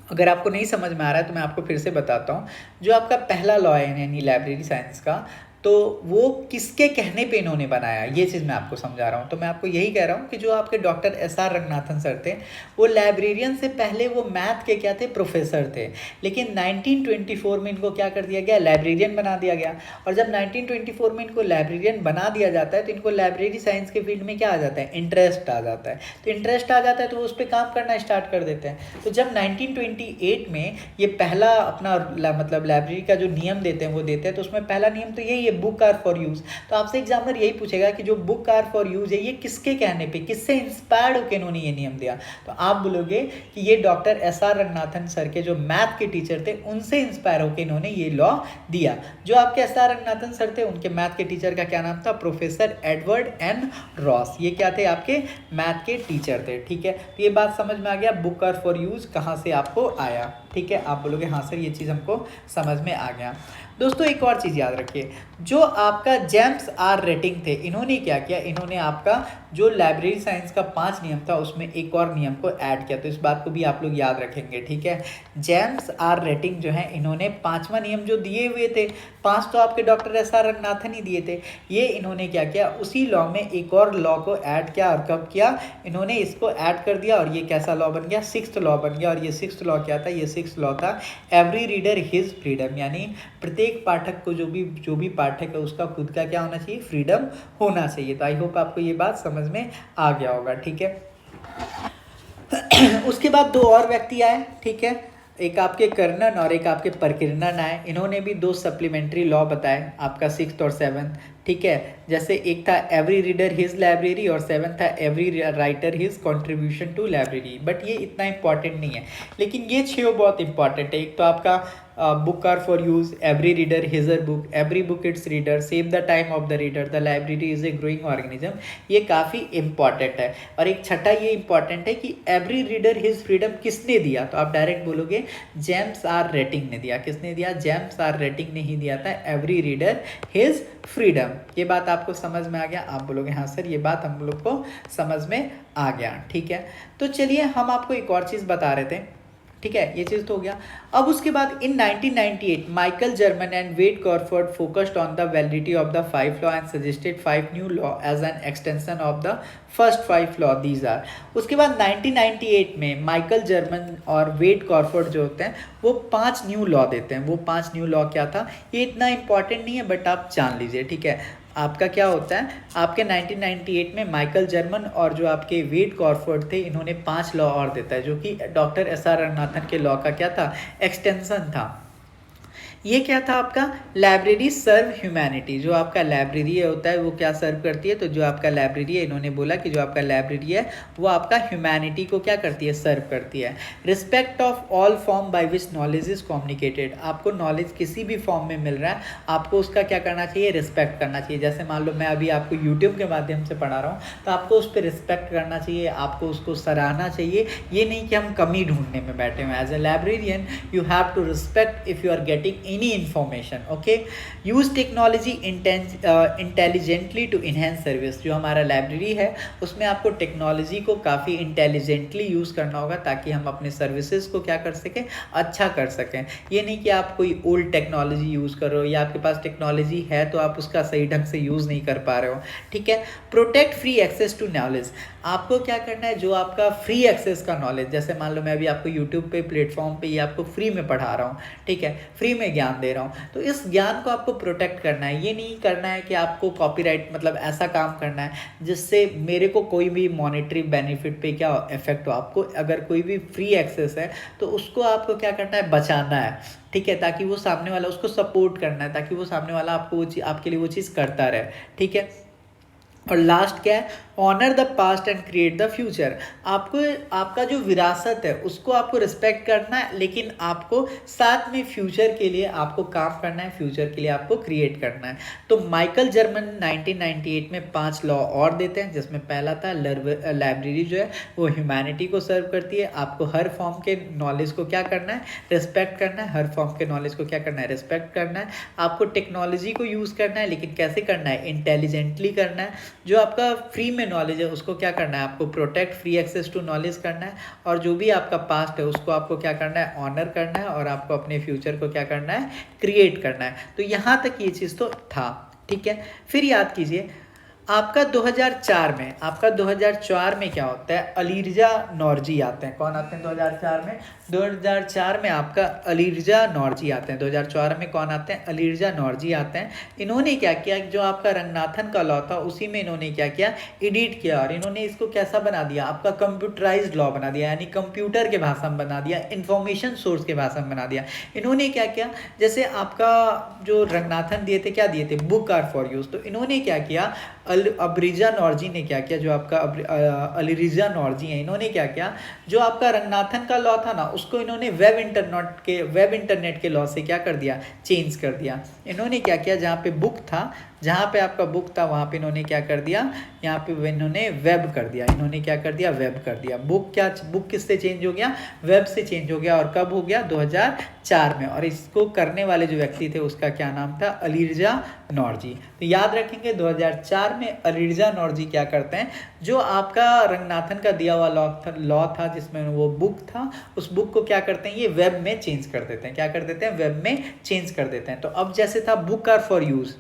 अगर आपको नहीं समझ में आ रहा है तो मैं आपको फिर से बताता हूँ। जो आपका पहला लॉ है यानी लाइब्रेरी साइंस का, तो वो किसके कहने पे इन्होंने बनाया, ये चीज़ मैं आपको समझा रहा हूँ। तो मैं आपको यही कह रहा हूँ कि जो आपके doctor S R Ranganathan sir थे वो लाइब्रेरियन से पहले वो मैथ के क्या थे, प्रोफेसर थे। लेकिन 1924 में इनको क्या कर दिया गया, लाइब्रेरियन बना दिया गया। और जब 1924 में इनको लाइब्रेरियन बना दिया जाता है तो इनको लाइब्रेरी साइंस के फील्ड में क्या आ जाता है, इंटरेस्ट आ जाता है। तो इंटरेस्ट आ जाता है तो वो उस पर काम करना स्टार्ट कर देते हैं। तो जब 1928 में ये पहला अपना मतलब लाइब्रेरी का जो नियम देते हैं वो देते हैं, तो उसमें पहला नियम तो यही है, बुक आर फॉर यूज। तो आपसे एग्जामिनर यही पूछेगा कि जो बुक आर फॉर यूज है ये किसके कहने पे, किससे इंस्पायर्ड होकर इन्होंने ये नियम दिया, तो आप बोलोगे कि ये doctor S R Ranganathan sir के जो मैथ के टीचर थे उनसे इंस्पायर होकर इन्होंने ये लॉ दिया। जो आपके एस आर रंगनाथन सर थे उनके मैथ के टीचर का क्या नाम था, प्रोफेसर एडवर्ड एन रॉस। ये क्या थे, आपके मैथ के टीचर थे, ठीक है। तो ये बात समझ में आ गया बुक आर फॉर यूज कहाँ से आपको आया, ठीक है। आप बोलोगे हाँ सर ये चीज़ हमको समझ में आ गया। दोस्तों एक और चीज़ याद रखिए, जो आपका जेम्स आर रेटिंग थे इन्होंने क्या किया, इन्होंने आपका जो लाइब्रेरी साइंस का 5 नियम था उसमें एक और नियम को ऐड किया। तो इस बात को भी आप लोग याद रखेंगे, ठीक है। जेम्स आर रेटिंग जो है इन्होंने 5वां नियम जो दिए हुए थे, 5 तो आपके डॉक्टर एस आर रंगनाथन ही दिए थे, ये इन्होंने क्या किया, उसी लॉ में एक और लॉ को ऐड किया। और कब किया, इन्होंने इसको ऐड कर दिया और ये कैसा लॉ बन गया, 6th लॉ बन गया। और ये 6th लॉ क्या था, ये 6th लॉ था एवरी रीडर हिज फ्रीडम, यानी प्रत्येक पाठक को जो भी पाठक है उसका खुद का क्या होना चाहिए, फ्रीडम होना चाहिए। तो आई होप आपको ये बात समझ में आ गया होगा, ठीक है। उसके बाद 2 और व्यक्ति आए, ठीक है, एक आपके कर्नन और एक आपके परकिरनन आए। इन्होंने भी 2 सप्लीमेंट्री लॉ बताए, आपका 6th और 7th, ठीक है। जैसे एक था एवरी रीडर हिज लाइब्रेरी और 7th था every writer his contribution to library. But ये इतना इंपॉर्टेंट नहीं है, लेकिन ये 6 बहुत इंपॉर्टेंट है। एक तो आपका book are for use, every reader his or book, every book its reader, save the time of the reader, the library is a growing organism. ये काफ़ी इंपॉर्टेंट है। और एक छठा ये इंपॉर्टेंट है कि एवरी रीडर हिज फ्रीडम किसने दिया, तो आप डायरेक्ट बोलोगे जेम्स आर रेटिंग ने दिया। किसने दिया, जेम्स आर रेटिंग ने ही दिया था एवरी रीडर हिज फ्रीडम। ये बात आपको समझ में आ गया, आप बोलोगे हाँ सर ये बात हम लोग को समझ में आ गया, ठीक है। तो चलिए हम आपको एक और चीज़ बता रहे थे, ठीक है, ये चीज़ तो हो गया। अब उसके बाद in 1998 Michael Gorman and Walt Crawford focused on the validity of the 5 law and suggested 5 new law as an extension of the first 5 law, these are. उसके बाद 1998 में माइकल जर्मन और वेड कॉर्फोर्ड जो होते हैं वो 5 न्यू लॉ देते हैं। वो 5 न्यू लॉ क्या था, ये इतना इंपॉर्टेंट नहीं है बट आप जान लीजिए, ठीक है। आपका क्या होता है, आपके 1998 में माइकल जर्मन और जो आपके वेड कॉर्फोर्ड थे इन्होंने 5 लॉ और देता है, जो कि डॉक्टर एस आर रंगनाथन के लॉ का क्या था, एक्सटेंशन था। ये क्या था आपका, लाइब्रेरी सर्व ह्यूमैनिटी। जो आपका लाइब्रेरी होता है वो क्या सर्व करती है, तो जो आपका लाइब्रेरी है, इन्होंने बोला कि जो आपका लाइब्रेरी है वो आपका ह्यूमैनिटी को क्या करती है, सर्व करती है। Respect of all form by which knowledge is communicated. आपको नॉलेज किसी भी फॉर्म में मिल रहा है, आपको उसका क्या करना चाहिए, रिस्पेक्ट करना चाहिए। जैसे मान लो मैं अभी आपको यूट्यूब के माध्यम से पढ़ा रहा हूँ तो आपको उस पर रिस्पेक्ट करना चाहिए, आपको उसको सराहना चाहिए। ये नहीं कि हम कमी ढूंढने में बैठे हुए। As a librarian you have to respect if you are getting any information, okay. use technology intelligently to enhance service। जो हमारा लाइब्रेरी है उसमें आपको टेक्नोलॉजी को काफ़ी इंटेलिजेंटली यूज़ करना होगा ताकि हम अपने सर्विसेज को क्या कर सकें, अच्छा कर सकें। ये नहीं कि आप कोई ओल्ड टेक्नोलॉजी यूज़ कर रहे हो या आपके पास टेक्नोलॉजी है तो आप उसका सही ढंग से यूज़ नहीं कर पा रहे हो, ठीक है। Protect free access to knowledge. आपको क्या करना है, जो आपका फ्री एक्सेस का नॉलेज, जैसे मान लो मैं अभी आपको यूट्यूब पे प्लेटफॉर्म पे ये आपको फ्री में पढ़ा रहा हूँ, ठीक है। फ्री फ्री में ज्ञान दे रहा हूँ। तो इस ज्ञान को आपको प्रोटेक्ट करना है। ये नहीं करना है कि आपको कॉपीराइट मतलब ऐसा काम करना है जिससे मेरे को कोई भी मॉनेटरी बेनिफिट पे क्या इफेक्ट हो। आपको अगर कोई भी फ्री एक्सेस है तो उसको आपको क्या करना है, बचाना है, ठीक है, ताकि वो सामने वाला, उसको सपोर्ट करना है ताकि वो सामने वाला आपको वो चीज़, आपके लिए वो चीज़ करता रहे, ठीक है। और लास्ट क्या है, honour the past and create the future. आपको आपका जो विरासत है उसको आपको रिस्पेक्ट करना है, लेकिन आपको साथ में फ्यूचर के लिए आपको काम करना है, फ्यूचर के लिए आपको क्रिएट करना है। तो माइकल जर्मन 1998 में 5 लॉ और देते हैं, जिसमें पहला था लाइब्रेरी जो है वो ह्यूमैनिटी को सर्व करती है। आपको हर फॉर्म के नॉलेज को क्या करना है, रिस्पेक्ट करना है। हर फॉर्म के नॉलेज को क्या करना है, रिस्पेक्ट करना है। आपको टेक्नोलॉजी को यूज़ करना है, लेकिन कैसे करना है, इंटेलिजेंटली करना है। जो आपका फ्री में नॉलेज है उसको क्या करना है, आपको protect, free access to knowledge करना है। और जो भी आपका पास्ट है उसको आपको क्या करना है, ऑनर करना है। और आपको अपने फ्यूचर को क्या करना है, क्रिएट करना है। तो यहाँ तक ये चीज़ तो था, ठीक है। फिर याद कीजिए आपका 2004 में क्या होता है, अलीरजा नौरजी आते हैं। कौन आते हैं 2004 में? 2004 में आपका अलीरजा नौरजी आते हैं। 2004 में कौन आते हैं, अलीरजा नौरजी आते हैं। इन्होंने क्या किया, जो आपका रंगनाथन का लॉ था उसी में इन्होंने क्या किया, एडिट किया। और इन्होंने इसको कैसा बना दिया, आपका कंप्यूटराइज्ड लॉ बना दिया, यानी कंप्यूटर के भाषा में बना दिया, इंफॉर्मेशन सोर्स के भाषा में बना दिया। इन्होंने क्या किया, जैसे आपका जो रंगनाथन दिए थे, क्या दिए थे, बुक आर फॉर यूज। तो इन्होंने क्या किया, अबरीजा नौरजी ने क्या किया, जो आपका अलीरिजा नौरजी हैं, इन्होंने क्या किया, जो आपका रंगनाथन का लॉ था ना उसको इन्होंने वेब इंटरनेट के लॉ से क्या कर दिया, चेंज कर दिया। इन्होंने क्या किया, जहाँ पे बुक था, जहाँ पे आपका बुक था वहाँ पे इन्होंने क्या कर दिया, यहाँ पे इन्होंने वेब कर दिया। इन्होंने क्या कर दिया, वेब कर दिया। बुक किससे चेंज हो गया, वेब से चेंज हो गया। और कब हो गया, 2004 में। और इसको करने वाले जो व्यक्ति थे उसका क्या नाम था, अलीरजा नौरजी। तो याद रखेंगे 2004 में अलीरजा नौरजी क्या करते हैं, जो आपका रंगनाथन का दिया हुआ लॉ था जिसमें वो बुक था, उस बुक को क्या करते हैं, ये वेब में चेंज कर देते हैं। क्या कर देते हैं, वेब में चेंज कर देते हैं। तो अब जैसे था बुक आर फॉर यूज,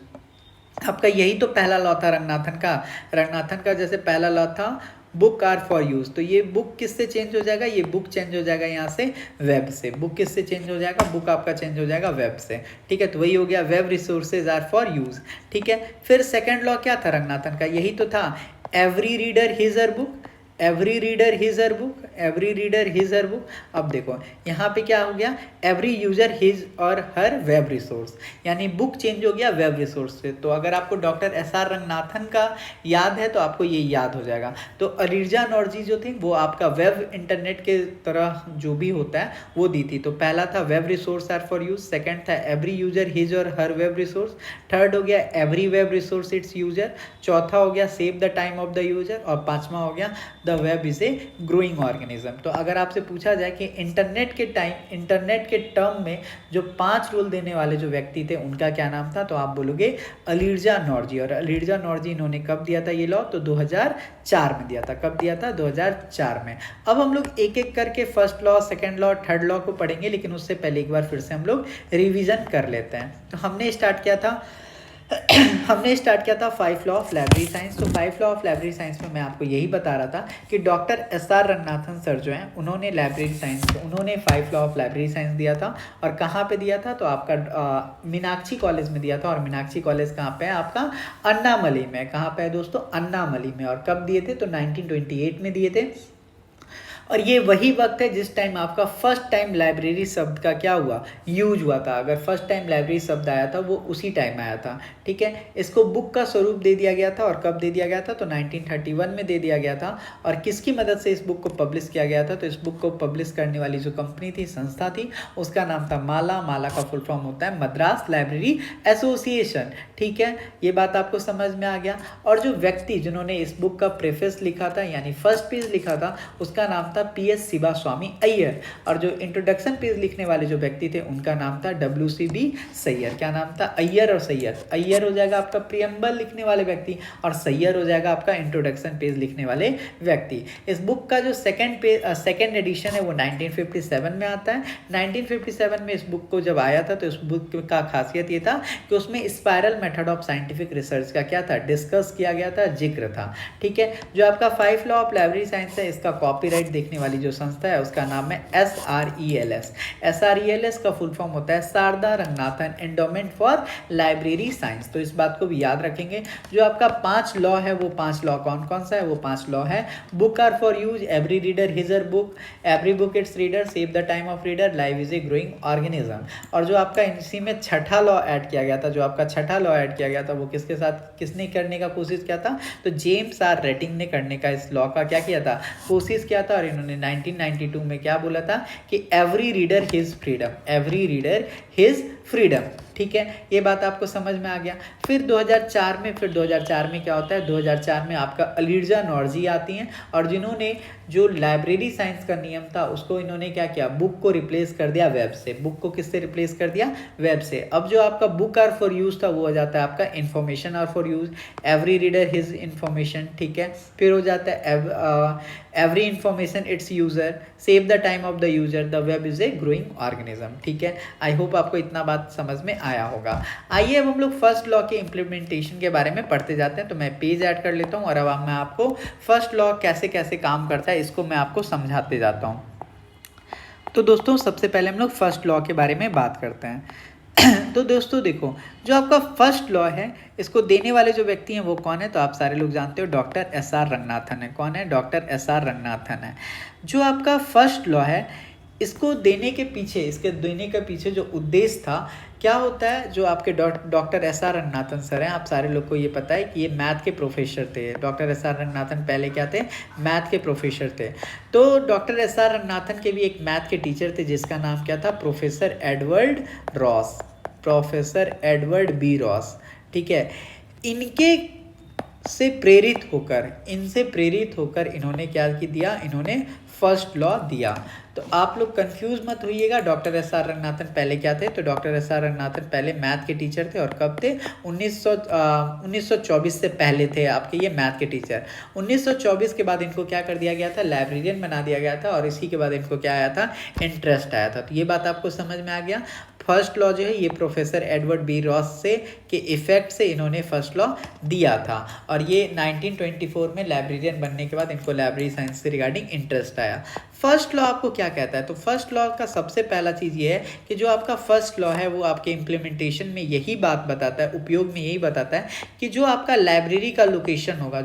आपका यही तो पहला लॉ था रंगनाथन का जैसे पहला लॉ था बुक आर फॉर यूज। तो ये बुक किससे चेंज हो जाएगा, ये बुक चेंज हो जाएगा यहाँ से वेब से। बुक किससे चेंज हो जाएगा, बुक आपका चेंज हो जाएगा वेब से, ठीक है। तो वही हो गया, web resources are for use, ठीक है। फिर सेकंड लॉ क्या था रंगनाथन का, यही तो था, every reader his her book, every reader his her book, every reader his her book. अब देखो यहाँ पे क्या हो गया, every user his or her web resource, यानी बुक चेंज हो गया वेब रिसोर्स से। तो अगर आपको डॉक्टर SR रंगनाथन का याद है तो आपको ये याद हो जाएगा। तो अलीरजा नौरजी जो थी वो आपका वेब इंटरनेट के तरह जो भी होता है वो दी थी। तो पहला था web resource are for use, second था every user his or her web resource, third हो गया every web resource its user, चौथा हो गया save the time of the user, और पांचवा हो गया the web is a growing organism. तो अगर आपसे पूछा जाए कि इंटरनेट के टर्म में जो 5 रूल देने वाले जो व्यक्ति थे उनका क्या नाम था, तो आप बोलोगे अलीरजा नौरजी। और अलीरजा नौरजी इन्होंने कब दिया था ये लॉ, तो 2004 में दिया था। कब दिया था, 2004 में। अब हम लोग एक एक करके first law, second law, third law को पढ़ेंगे, लेकिन उससे पहले एक बार फिर से हम लोग रिविजन कर लेते हैं। तो हमने स्टार्ट किया था 5 लॉ ऑफ लाइब्रेरी साइंस। तो 5 लॉ ऑफ लाइब्रेरी साइंस में मैं आपको यही बता रहा था कि डॉक्टर SR रंगनाथन सर जो हैं उन्होंने लाइब्रेरी साइंस, उन्होंने 5 लॉ ऑफ लाइब्रेरी साइंस दिया था। और कहाँ पे दिया था, तो आपका मीनाक्षी कॉलेज में दिया था। और मीनाक्षी कॉलेज कहाँ पे है, आपका अन्नामलई में। कहाँ पे है दोस्तों, अन्नामलई में। और कब दिए थे, तो 1928 में दिए थे। और ये वही वक्त है जिस टाइम आपका फर्स्ट टाइम लाइब्रेरी शब्द का क्या हुआ, यूज हुआ था। अगर फर्स्ट टाइम लाइब्रेरी शब्द आया था वो उसी टाइम आया था, ठीक है। इसको बुक का स्वरूप दे दिया गया था। और कब दे दिया गया था, तो 1931 में दे दिया गया था। और किसकी मदद से इस बुक को पब्लिश किया गया था, तो इस बुक को पब्लिश करने वाली जो कंपनी थी, संस्था थी, उसका नाम था माला। माला का फुल फॉर्म होता है मद्रास लाइब्रेरी एसोसिएशन, ठीक है। ये बात आपको समझ में आ गया। और जो व्यक्ति जिन्होंने इस बुक का प्रेफेस लिखा था, यानी फर्स्ट पेज लिखा था, उसका नाम था PS शिवास्वामी अय्यर। और जो इंट्रोडक्शन पेज लिखने वाले जो व्यक्ति थे उनका नाम था WCB सैयर। क्या नाम था, अय्यर और सैयर। अय्यर हो जाएगा आपका प्रियम्बल लिखने वाले व्यक्ति, और सैयर हो जाएगा आपका इंट्रोडक्शन पेज लिखने वाले व्यक्ति। इस बुक का जो सेकेंड एडिशन है वो 1957 में आता है। 1957 में इस बुक को जब आया था तो इस बुक का खासियत ये था कि उसमें spiral method of scientific research का क्या था, डिस्कस किया गया था, जिक्र था, ठीक है। जो आपका 5 लॉ ऑफ लाइब्रेरी साइंस है, इसका कॉपीराइट देखने वाली जो संस्था है उसका नाम है SRELS। SRELS का फुल फॉर्म होता है Sharada Ranganathan endowment for library science. तो इस बात को भी याद रखेंगे। जो आपका 5 लॉ है वो 5 लॉ कौन कौन सा है? वो 5 लॉ है, book are for use, every reader his or book, every book its reader, save the time of reader, life is a growing organism. और जो आपका इसी में छठा लॉ ऐड किया गया था, जो आपका छठा लॉ ऐड किया गया था वो किसके साथ किसने करने का कोशिश किया था? तो जेम्स आर रेटिंग ने करने का इस लॉ का क्या किया था? कोशिश किया था। और इन्होंने 1992 में क्या बोला था कि every reader his freedom, every reader his freedom. ठीक है, ये बात आपको समझ में आ गया। फिर 2004 में क्या होता है? 2004 में आपका अलीर्जा नॉर्जी आती हैं और जिन्होंने जो लाइब्रेरी साइंस का नियम था उसको इन्होंने क्या किया? बुक को रिप्लेस कर दिया वेब से। बुक को किससे रिप्लेस कर दिया? वेब से। अब जो आपका बुक आर फॉर यूज था वो हो जाता है आपका information are for use, every reader his information. ठीक है, फिर हो जाता है every information its user, save the time of the user, the web is a growing organism. ठीक है, आई होप आपको इतना बात समझ में आया होगा। आइए अब हम लोग फर्स्ट लॉ के इम्प्लीमेंटेशन के बारे में पढ़ते जाते हैं। तो मैं पेज ऐड कर लेता हूँ और अब मैं आपको फर्स्ट लॉ कैसे कैसे काम करता है इसको मैं आपको समझाते जाता हूँ। तो दोस्तों सबसे पहले हम लोग फर्स्ट लॉ के बारे में बात करते हैं। तो दोस्तों देखो, जो आपका फर्स्ट लॉ है इसको देने वाले जो व्यक्ति हैं वो कौन है? तो आप सारे लोग जानते हो, डॉक्टर SR रंगनाथन है। कौन है? डॉक्टर SR रंगनाथन है। जो आपका फर्स्ट लॉ है इसको देने के पीछे, इसके देने के पीछे जो उद्देश्य था क्या होता है? जो आपके डॉक्टर SR रंगनाथन सर हैं, आप सारे लोग को ये पता है कि ये मैथ के प्रोफेसर थे। डॉक्टर SR रंगनाथन पहले क्या थे? मैथ के प्रोफेसर थे। तो डॉक्टर SR रंगनाथन के भी एक मैथ के टीचर थे जिसका नाम क्या था? Professor Edward Ross, professor Edward B Ross. ठीक है, इनके से प्रेरित होकर इन्होंने क्या दिया? इन्होंने फर्स्ट लॉ दिया। तो आप लोग कंफ्यूज मत होइएगा, डॉक्टर SR रंगनाथन पहले क्या थे? तो डॉक्टर SR रंगनाथन पहले मैथ के टीचर थे। और कब थे? 1924 से पहले थे आपके ये मैथ के टीचर। 1924 के बाद इनको क्या कर दिया गया था? लाइब्रेरियन बना दिया गया था। और इसी के बाद इनको क्या आया था? इंटरेस्ट आया था। तो ये बात आपको समझ में आ गया। फर्स्ट लॉ जो है ये प्रोफेसर एडवर्ड बी रॉस से के इफेक्ट से इन्होंने फर्स्ट लॉ दिया था। और ये 1924 में लाइब्रेरियन बनने के बाद इनको लाइब्रेरी साइंस से रिगार्डिंग इंटरेस्ट आया। फर्स्ट लॉ आपको क्या कहता है? तो फर्स्ट लॉ का सबसे पहला चीज़ ये है कि जो आपका फर्स्ट लॉ है वो आपके इम्प्लीमेंटेशन में यही बात बताता है, उपयोग में यही बताता है कि जो आपका लाइब्रेरी का लोकेशन होगा,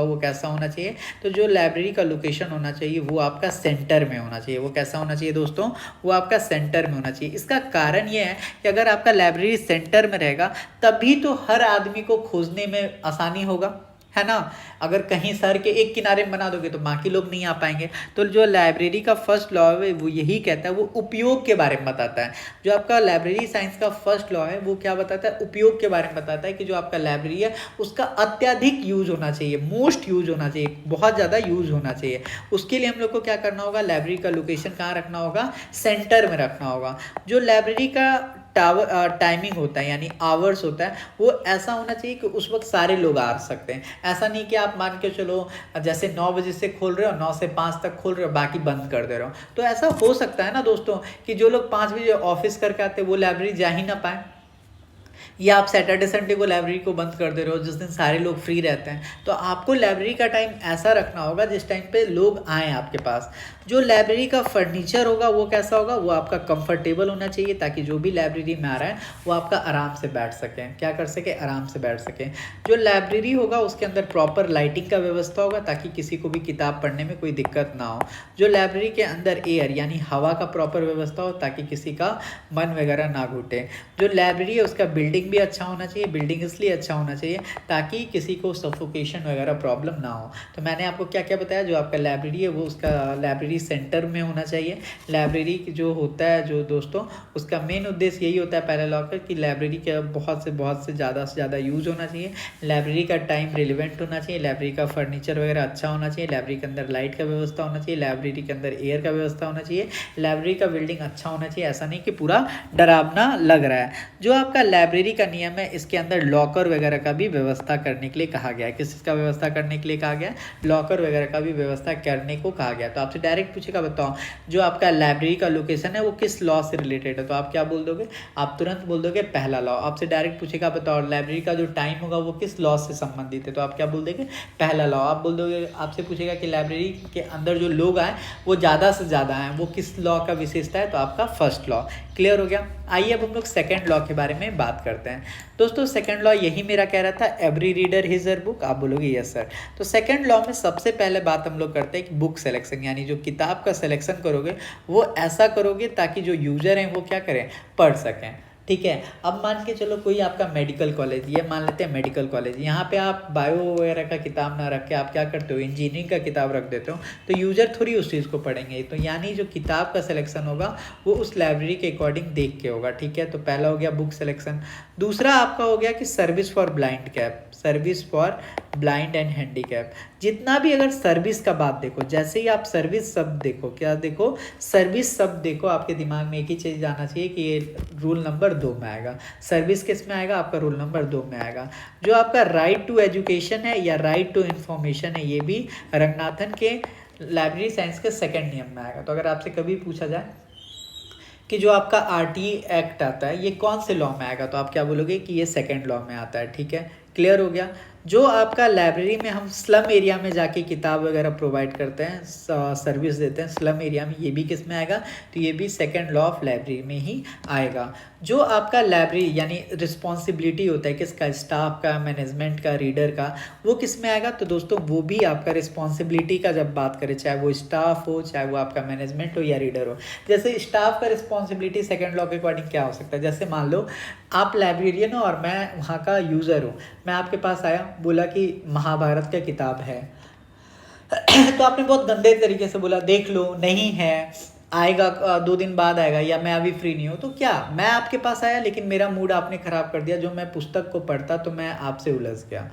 वो कैसा होना चाहिए? तो जो लाइब्रेरी का लोकेशन होना चाहिए वो आपका सेंटर में होना चाहिए। वो कैसा होना चाहिए दोस्तों? वो आपका सेंटर में होना चाहिए। इसका कारण ये है कि अगर आपका लाइब्रेरी सेंटर में रहेगा तभी तो हर आदमी को खोजने में आसानी होगा, है ना। अगर कहीं शहर के एक किनारे में बना दोगे तो बाकी लोग नहीं आ पाएंगे। तो जो लाइब्रेरी का फर्स्ट लॉ है वो यही कहता है, वो उपयोग के बारे में बताता है। जो आपका लाइब्रेरी साइंस का फर्स्ट लॉ है वो क्या बताता है? उपयोग के बारे में बताता है कि जो आपका लाइब्रेरी है उसका अत्यधिक यूज होना चाहिए, मोस्ट यूज होना चाहिए, बहुत ज़्यादा यूज होना चाहिए। उसके लिए हम लोग को क्या करना होगा? लाइब्रेरी का लोकेशन कहाँ रखना होगा? सेंटर में रखना होगा। जो लाइब्रेरी का टाइमिंग होता है यानी आवर्स होता है वो ऐसा होना चाहिए कि उस वक्त सारे लोग आ सकते हैं। ऐसा नहीं कि आप मान के चलो जैसे 9 बजे से खोल रहे हो, 9 से 5 तक खोल रहे हो, बाकी बंद कर दे रहे हो। तो ऐसा हो सकता है ना दोस्तों कि जो लोग 5 बजे ऑफिस करके आते हैं वो लाइब्रेरी जा ही ना पाए, या आप सैटरडे संडे को लाइब्रेरी को बंद कर दे रहे हो जिस दिन सारे लोग फ्री रहते हैं। तो आपको लाइब्रेरी का टाइम ऐसा रखना होगा जिस टाइम पे लोग आएँ आपके पास। जो लाइब्रेरी का फर्नीचर होगा वो कैसा होगा? वो आपका कंफर्टेबल होना चाहिए ताकि जो भी लाइब्रेरी में आ रहा है वो आपका आराम से बैठ सकें। क्या कर सके? आराम से बैठ सकें। जो लाइब्रेरी होगा उसके अंदर प्रॉपर लाइटिंग का व्यवस्था होगा ताकि किसी को भी किताब पढ़ने में कोई दिक्कत ना हो। जो लाइब्रेरी के अंदर एयर यानी हवा का प्रॉपर व्यवस्था हो ताकि किसी का मन वगैरह ना घुटे। जो लाइब्रेरी है उसका बिल्डिंग भी अच्छा होना चाहिए। बिल्डिंग इसलिए अच्छा होना चाहिए ताकि किसी को सफोकेशन वगैरह प्रॉब्लम ना हो। तो मैंने आपको क्या क्या बताया? जो आपका लाइब्रेरी है वो उसका लाइब्रेरी सेंटर में होना चाहिए। लाइब्रेरी जो होता है जो दोस्तों उसका मेन उद्देश्य यही होता है पहले लॉकर कि लाइब्रेरी का बहुत से ज़्यादा यूज़ होना चाहिए। लाइब्रेरी का टाइम रिलेवेंट होना चाहिए। लाइब्रेरी का फर्नीचर वगैरह अच्छा होना चाहिए। लाइब्रेरी के अंदर लाइट का व्यवस्था होना चाहिए। लाइब्रेरी के अंदर एयर का व्यवस्था होना चाहिए। लाइब्रेरी का बिल्डिंग अच्छा होना चाहिए। ऐसा नहीं कि पूरा डरावना लग रहा है। जो आपका लाइब्रेरी का नियम है, इसके अंदर लॉकर वगैरह का भी व्यवस्था करने के लिए कहा गया है। किस चीज़ का व्यवस्था करने के लिए कहा गया है? लॉकर वगैरह का भी व्यवस्था करने को कहा गया। तो आपसे डायरेक्ट पूछेगा बताओ जो आपका लाइब्रेरी का लोकेशन है वो किस लॉ से रिलेटेड है, तो आप क्या बोल दोगे? आप तुरंत बोल दोगे पहला लॉ। आपसे डायरेक्ट पूछेगा बताओ लाइब्रेरी का जो टाइम होगा वो किस लॉ से संबंधित है, तो आप क्या बोल देंगे? पहला लॉ आप बोल दोगे। आपसे पूछेगा कि लाइब्रेरी के अंदर जो लोग आए वो ज़्यादा से ज़्यादा हैं, वो किस लॉ का विशेषता है, तो आपका फर्स्ट लॉ। क्लियर हो गया? आइए अब हम लोग सेकंड लॉ के बारे में बात करते हैं। दोस्तों सेकंड लॉ यही मेरा कह रहा था, every reader his her book. आप बोलोगे यस सर। तो सेकंड लॉ में सबसे पहले बात हम लोग करते हैं कि बुक सिलेक्शन, यानी जो किताब का सिलेक्शन करोगे वो ऐसा करोगे ताकि जो यूजर हैं वो क्या करें? पढ़ सकें। ठीक है। अब मान के चलो कोई आपका मेडिकल कॉलेज, ये मान लेते हैं मेडिकल कॉलेज, यहाँ पे आप बायो वगैरह का किताब ना रख के आप क्या करते हो? इंजीनियरिंग का किताब रख देते हो, तो यूजर थोड़ी उस चीज़ को पढ़ेंगे। तो यानी जो किताब का सिलेक्शन होगा वो उस लाइब्रेरी के अकॉर्डिंग देख के होगा। ठीक है। तो पहला हो गया बुक सिलेक्शन। दूसरा आपका हो गया कि service for blind cap, service for blind and handicap. जितना भी अगर सर्विस का बात देखो, जैसे ही आप सर्विस शब्द देखो, क्या देखो? सर्विस शब्द देखो, आपके दिमाग में एक ही चीज़ आना चाहिए कि ये रूल नंबर 2 में आएगा। सर्विस किस में आएगा? आपका रूल नंबर 2 में आएगा। जो आपका राइट टू एजुकेशन है या राइट टू इन्फॉर्मेशन है, ये भी रंगनाथन के लाइब्रेरी साइंस के सेकंड नियम में आएगा। तो अगर आपसे कभी पूछा जाए कि जो आपका आरटीई एक्ट आता है ये कौन से लॉ में आएगा, तो आप क्या बोलोगे कि ये सेकंड लॉ में आता है। ठीक है। क्लियर हो गया? जो आपका लाइब्रेरी में हम स्लम एरिया में जाके किताब वगैरह प्रोवाइड करते हैं, सर्विस देते हैं स्लम एरिया में, ये भी किस में आएगा? तो ये भी सेकंड लॉ ऑफ लाइब्रेरी में ही आएगा। जो आपका लाइब्रेरी यानी रिस्पॉन्सिबिलिटी होता है किसका? स्टाफ का, मैनेजमेंट का, रीडर का, वो किस में आएगा? तो दोस्तों वो भी आपका रिस्पॉन्सिबिलिटी का जब बात करें, चाहे वो स्टाफ हो, चाहे वो आपका मैनेजमेंट हो या रीडर हो। जैसे स्टाफ का रिस्पॉन्सिबिलिटी सेकंड लॉ के अकॉर्डिंग क्या हो सकता है? जैसे मान लो आप लाइब्रेरियन हो और मैं वहाँ का यूज़र हूँ, मैं आपके पास आया, बोला कि महाभारत का किताब है तो आपने बहुत गंदे तरीके से बोला देख लो, नहीं है, आएगा 2 दिन बाद आएगा, या मैं अभी फ्री नहीं हूँ। तो क्या मैं आपके पास आया लेकिन मेरा मूड आपने ख़राब कर दिया, जो मैं पुस्तक को पढ़ता तो मैं आपसे उलझ गया।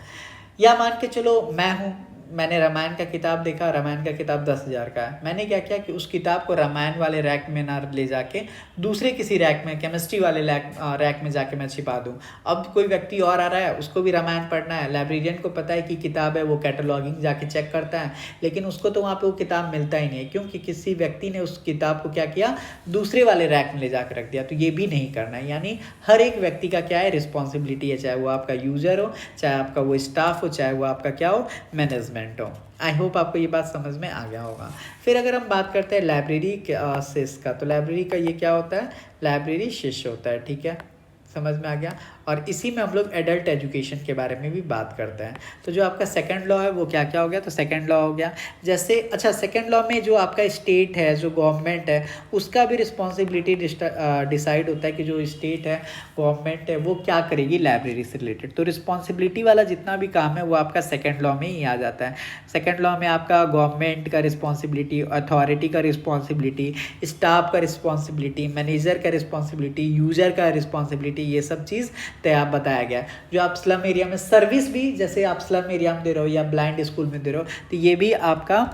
या मान के चलो मैं हूँ, मैंने रामायण का किताब देखा, रामायण का किताब 10,000 का है, मैंने क्या किया कि उस किताब को रामायण वाले रैक में ना ले जाके दूसरे किसी रैक में, केमिस्ट्री वाले रैक में जाके मैं छिपा दूँ। अब कोई व्यक्ति और आ रहा है, उसको भी रामायण पढ़ना है, लाइब्रेरियन को पता है कि किताब है, वो कैटलॉगिंग जाके चेक करता है, लेकिन उसको तो वहाँ पे वो किताब मिलता ही नहीं है, क्योंकि किसी व्यक्ति ने उस किताब को क्या किया? दूसरे वाले रैक में ले जाकर रख दिया। तो ये भी नहीं करना है। यानी हर एक व्यक्ति का क्या है? रिस्पॉन्सिबिलिटी है, चाहे वो आपका यूज़र हो, चाहे आपका वो स्टाफ हो, चाहे वो आपका क्या हो? मैनेजमेंट हो। आई होप आपको ये बात समझ में आ गया होगा। फिर अगर हम बात करते हैं लाइब्रेरी शिष्य का, तो लाइब्रेरी का ये क्या होता है? लाइब्रेरी शिष्य होता है। ठीक है, समझ में आ गया। और इसी में हम लोग एडल्ट एजुकेशन के बारे में भी बात करते हैं। तो जो आपका सेकंड लॉ है वो क्या क्या हो गया? तो सेकंड लॉ हो गया जैसे, अच्छा सेकंड लॉ में जो आपका स्टेट है, जो गवर्नमेंट है, उसका भी रिस्पॉन्सिबिलिटी डिसाइड होता है कि जो स्टेट है, गवर्नमेंट है, वो क्या करेगी लाइब्रेरी से रिलेटेड। तो रिस्पॉन्सिबिलिटी वाला जितना भी काम है वो आपका सेकेंड लॉ में ही आ जाता है। सेकेंड लॉ में आपका गवर्नमेंट का रिस्पॉन्सिबिलिटी, अथॉरिटी का रिस्पॉन्सिबिलिटी, स्टाफ का रिस्पॉन्सिबिलिटी, मैनेजर का रिस्पॉन्सिबिलिटी, यूजर का रिस्पॉन्सिबिलिटी, ये सब चीज़ तैयार बताया गया। जो आप स्लम एरिया में सर्विस भी, जैसे आप स्लम एरिया में दे रहे हो या ब्लाइंड स्कूल में दे रहे हो, तो ये भी आपका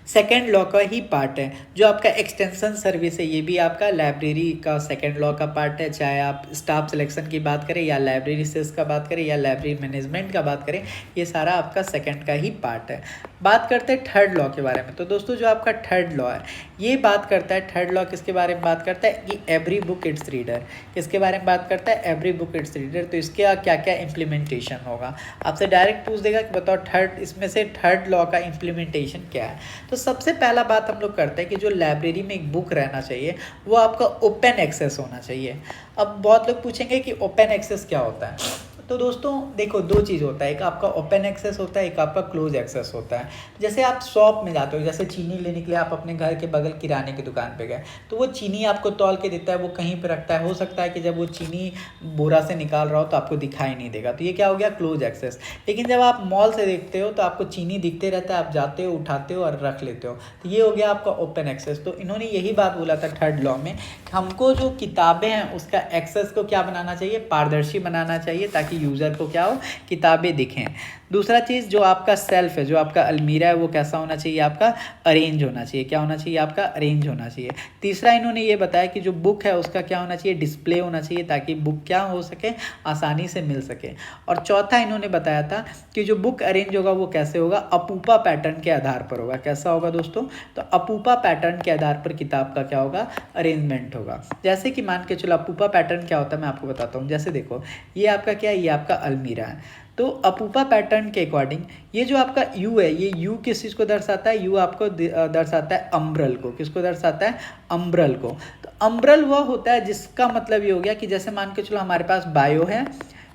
सेकेंड लॉ का ही पार्ट है। जो आपका एक्सटेंशन सर्विस है ये भी आपका लाइब्रेरी का सेकेंड लॉ का पार्ट है। चाहे आप स्टाफ सिलेक्शन की बात करें या लाइब्रेरी सेल्स का बात करें या लाइब्रेरी मैनेजमेंट का बात करें, ये सारा आपका सेकेंड का ही पार्ट है। बात करते हैं थर्ड लॉ के बारे में। तो दोस्तों जो आपका थर्ड लॉ है ये बात करता है, थर्ड लॉ किसके बारे में बात करता है कि एवरी बुक इट्स रीडर। किसके बारे में बात करता है? Every book its reader. तो इसके क्या क्या इम्प्लीमेंटेशन होगा, आपसे डायरेक्ट पूछ देगा कि बताओ थर्ड, इसमें से थर्ड लॉ का इम्प्लीमेंटेशन क्या है। तो सबसे पहला बात हम लोग करते हैं कि जो लाइब्रेरी में एक बुक रहना चाहिए वो आपका ओपन एक्सेस होना चाहिए। अब बहुत लोग पूछेंगे कि ओपन एक्सेस क्या होता है। तो दोस्तों देखो, दो चीज़ होता है, एक आपका ओपन एक्सेस होता है, एक आपका क्लोज एक्सेस होता है। जैसे आप शॉप में जाते हो, जैसे चीनी लेने के लिए आप अपने घर के बगल किराने की दुकान पे गए, तो वो चीनी आपको तौल के देता है, वो कहीं पे रखता है। हो सकता है कि जब वो चीनी बोरा से निकाल रहा हो तो आपको दिखाई नहीं देगा, तो ये क्या हो गया? Close access. लेकिन जब आप मॉल से देखते हो तो आपको चीनी दिखते रहता है, आप जाते हो, उठाते हो और रख लेते हो, तो ये हो गया आपका ओपन एक्सेस। तो इन्होंने यही बात बोला था थर्ड लॉ में, हमको जो किताबें हैं उसका एक्सेस को क्या बनाना चाहिए? पारदर्शी बनाना चाहिए, ताकि ताकि यूज़र को क्या हो, किताबें दिखें। दूसरा चीज़ जो आपका सेल्फ है, जो आपका अलमीरा है, वो कैसा होना चाहिए, आपका अरेंज होना चाहिए। क्या होना चाहिए, आपका अरेंज होना चाहिए। तीसरा इन्होंने ये बताया कि जो बुक है उसका क्या होना चाहिए, डिस्प्ले होना चाहिए, ताकि बुक क्या हो सके, आसानी से मिल सके। और चौथा इन्होंने बताया था कि जो बुक अरेंज होगा वो कैसे होगा, अपूपा पैटर्न के आधार पर होगा। कैसा होगा दोस्तों, तो अपूपा पैटर्न के आधार पर किताब का क्या होगा, अरेंजमेंट होगा। जैसे कि मान के चलो अपूपा पैटर्न क्या होता है मैं आपको बताता हूँ। जैसे देखो ये आपका क्या है, ये आपका अलमीरा है। तो अपूपा पैटर्न के अकॉर्डिंग ये जो आपका यू है, ये यू किस चीज़ को दर्शाता है, यू आपको दर्शाता है अम्ब्रल को। किसको दर्शाता है, अम्ब्रल को। तो अम्ब्रल वह होता है जिसका मतलब ये हो गया कि जैसे मान के चलो हमारे पास बायो है,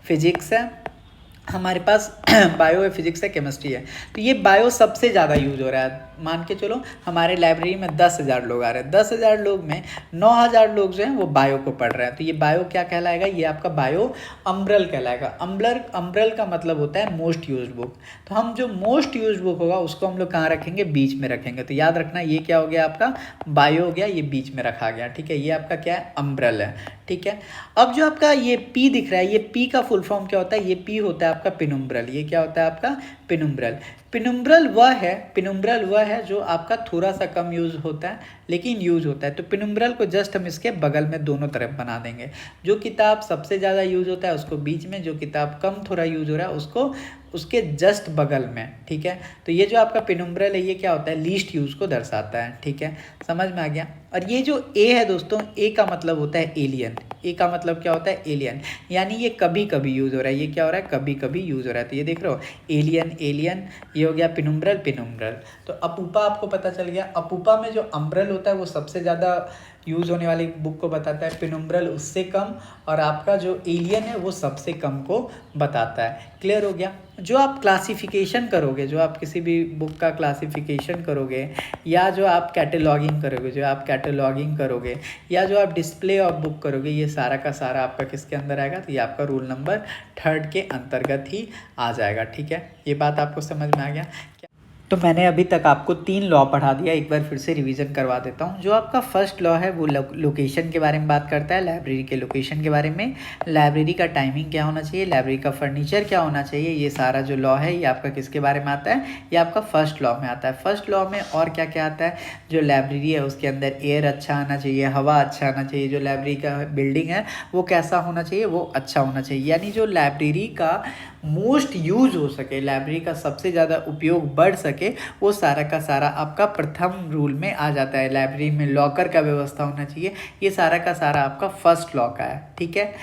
फिजिक्स है, हमारे पास बायो है, फिजिक्स है, केमिस्ट्री है। तो ये बायो सबसे ज़्यादा यूज हो रहा है। मान के चलो हमारे लाइब्रेरी में 10,000 लोग आ रहे हैं, 10,000 लोग में 9,000 लोग जो हैं वो बायो को पढ़ रहे हैं। तो ये बायो क्या कहलाएगा, ये आपका बायो अम्ब्रल कहलाएगा। अम्ब्रल का मतलब होता है मोस्ट यूज बुक। तो हम जो मोस्ट यूज बुक होगा उसको हम लोग कहाँ रखेंगे, बीच में रखेंगे। तो याद रखना ये क्या हो गया, आपका बायो हो गया, ये बीच में रखा गया। ठीक है, ये आपका क्या है, अम्ब्रल है। ठीक है, अब जो आपका ये पी दिख रहा है, ये पी का फुल फॉर्म क्या होता है, ये पी होता है आपका पेनुम्ब्रल। ये क्या होता है आपका पेनुम्ब्रल। पेनुम्ब्रल वह है जो आपका थोड़ा सा कम यूज़ होता है लेकिन यूज़ होता है। तो पेनुम्ब्रल को जस्ट हम इसके बगल में दोनों तरफ बना देंगे। जो किताब सबसे ज़्यादा यूज़ होता है उसको बीच में, जो किताब कम थोड़ा यूज़ हो रहा है उसको उसके जस्ट बगल में। ठीक है, तो ये जो आपका पेनुम्ब्रल है ये क्या होता है, लीस्ट यूज़ को दर्शाता है। ठीक है, समझ में आ गया। और ये जो ए है दोस्तों, ए का मतलब होता है एलियन। ए का मतलब क्या होता है, एलियन, यानी ये कभी कभी यूज़ हो रहा है। ये क्या हो रहा है, कभी कभी यूज़ हो रहा है। तो ये देख रहे हो, एलियन एलियन, ये हो गया पेनुम्ब्रल पेनुम्ब्रल। तो अपूपा आपको पता चल गया। अपूपा में जो अम्ब्रल होता है वो सबसे ज़्यादा यूज़ होने वाली बुक को बताता है, पेनुम्ब्रल उससे कम, और आपका जो एलियन है वो सबसे कम को बताता है। क्लियर हो गया। जो आप क्लासिफिकेशन करोगे, जो आप किसी भी बुक का क्लासिफिकेशन करोगे, या जो आप कैटलॉगिंग करोगे, या जो आप डिस्प्ले ऑफ बुक करोगे, ये सारा का सारा आपका किसके अंदर आएगा, तो ये आपका रूल नंबर 3 के अंतर्गत ही आ जाएगा। ठीक है, ये बात आपको समझ में आ गया। तो मैंने अभी तक आपको 3 लॉ पढ़ा दिया, एक बार फिर से रिवीजन करवा देता हूँ। जो आपका फर्स्ट लॉ है वो लोकेशन के बारे में बात करता है, लाइब्रेरी के लोकेशन के बारे में। लाइब्रेरी का टाइमिंग क्या होना चाहिए, लाइब्रेरी का फर्नीचर क्या होना चाहिए, ये सारा जो लॉ है ये आपका किसके बारे में आता है, ये आपका फर्स्ट लॉ में आता है। फर्स्ट लॉ में और क्या क्या आता है, जो लाइब्रेरी है उसके अंदर एयर अच्छा आना चाहिए, हवा अच्छा आना चाहिए। जो लाइब्रेरी का बिल्डिंग है वो कैसा होना चाहिए, वो अच्छा होना चाहिए। यानी जो लाइब्रेरी का मोस्ट यूज हो सके, लाइब्रेरी का सबसे ज़्यादा उपयोग बढ़ सके, वो सारा का सारा आपका प्रथम रूल में आ जाता है। लाइब्रेरी में लॉकर का व्यवस्था होना चाहिए, ये सारा का सारा आपका फर्स्ट लॉ का है। ठीक है,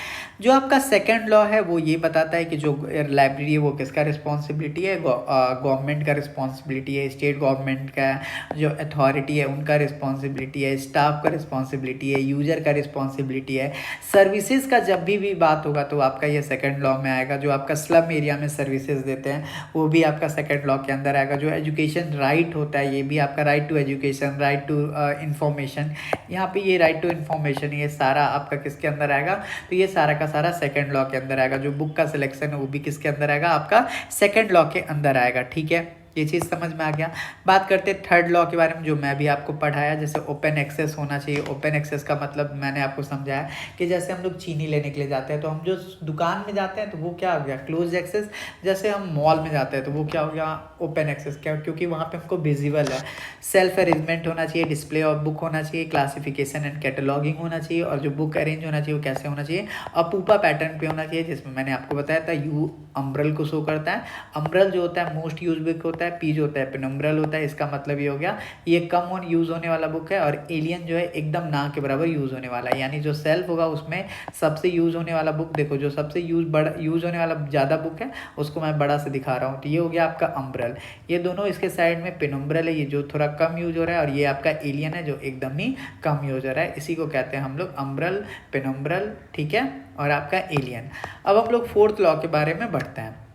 जो आपका सेकंड लॉ है वो ये बताता है कि जो लाइब्रेरी है वो किसका रिस्पॉन्सिबिलिटी है, गवर्नमेंट का रिस्पॉन्सिबिलिटी है, स्टेट गवर्नमेंट का जो अथॉरिटी है उनका रिस्पॉन्सिबिलिटी है, स्टाफ का रिस्पॉन्सिबिलिटी है, यूजर का रिस्पॉन्सिबिलिटी है। सर्विसेज का जब भी बात होगा तो आपका ये सेकंड लॉ में आएगा। जो आपका स्लम एरिया में सर्विसेज देते हैं वो भी आपका सेकंड लॉ के अंदर आएगा। जो एजुकेशन राइट होता है ये भी आपका right to education, right to information, यहाँ पे ये राइट टू इंफॉर्मेशन ये सारा आपका किसके अंदर आएगा, तो ये सारा का सारा सेकंड लॉ के अंदर आएगा। जो बुक का सिलेक्शन है वो भी किसके अंदर आएगा, आपका सेकंड लॉ के अंदर आएगा। ठीक है, ये चीज़ समझ में आ गया। बात करते हैं थर्ड लॉ के बारे में, जो मैं भी आपको पढ़ाया, जैसे ओपन एक्सेस होना चाहिए। ओपन एक्सेस का मतलब मैंने आपको समझाया कि जैसे हम लोग चीनी लेने के लिए जाते हैं तो हम जो दुकान में जाते हैं तो वो क्या हो गया, क्लोज एक्सेस। जैसे हम मॉल में जाते हैं तो वो क्या हो गया, ओपन एक्सेस। क्या, क्योंकि वहाँ पे हमको विजिबल है। सेल्फ अरेंजमेंट होना चाहिए, डिस्प्ले ऑफ बुक होना चाहिए, क्लासिफिकेशन एंड कैटलॉगिंग होना चाहिए, और जो बुक अरेंज होना चाहिए वो कैसे होना चाहिए, अपूपा पैटर्न पे होना चाहिए, जिसमें मैंने आपको बताया था यू अम्ब्रल को शो करता है। अम्ब्रल जो होता है मोस्ट यूज बुक होता है, पी जो होता है पेनुम्ब्रल होता है। इसका मतलब ये हो गया ये कम यूज होने वाला बुक है, और एलियन जो है एकदम ना के बराबर यूज होने वाला है। यानी जो सेल्फ होगा उसमें सबसे यूज होने वाला बुक, देखो जो सबसे यूज होने वाला ज़्यादा बुक है उसको मैं बड़ा से दिखा रहा हूँ। तो ये हो गया आपका अम्ब्रल, ये दोनों इसके साइड में पेनुम्ब्रल है, ये जो थोड़ा कम यूज हो रहा है, और ये आपका एलियन है जो एकदम ही कम यूज हो रहा है। इसी को कहते हैं हम लोग अम्ब्रल, पेनुम्ब्रल, ठीक है, और आपका एलियन। अब हम लोग फोर्थ लॉ के बारे में बढ़ते हैं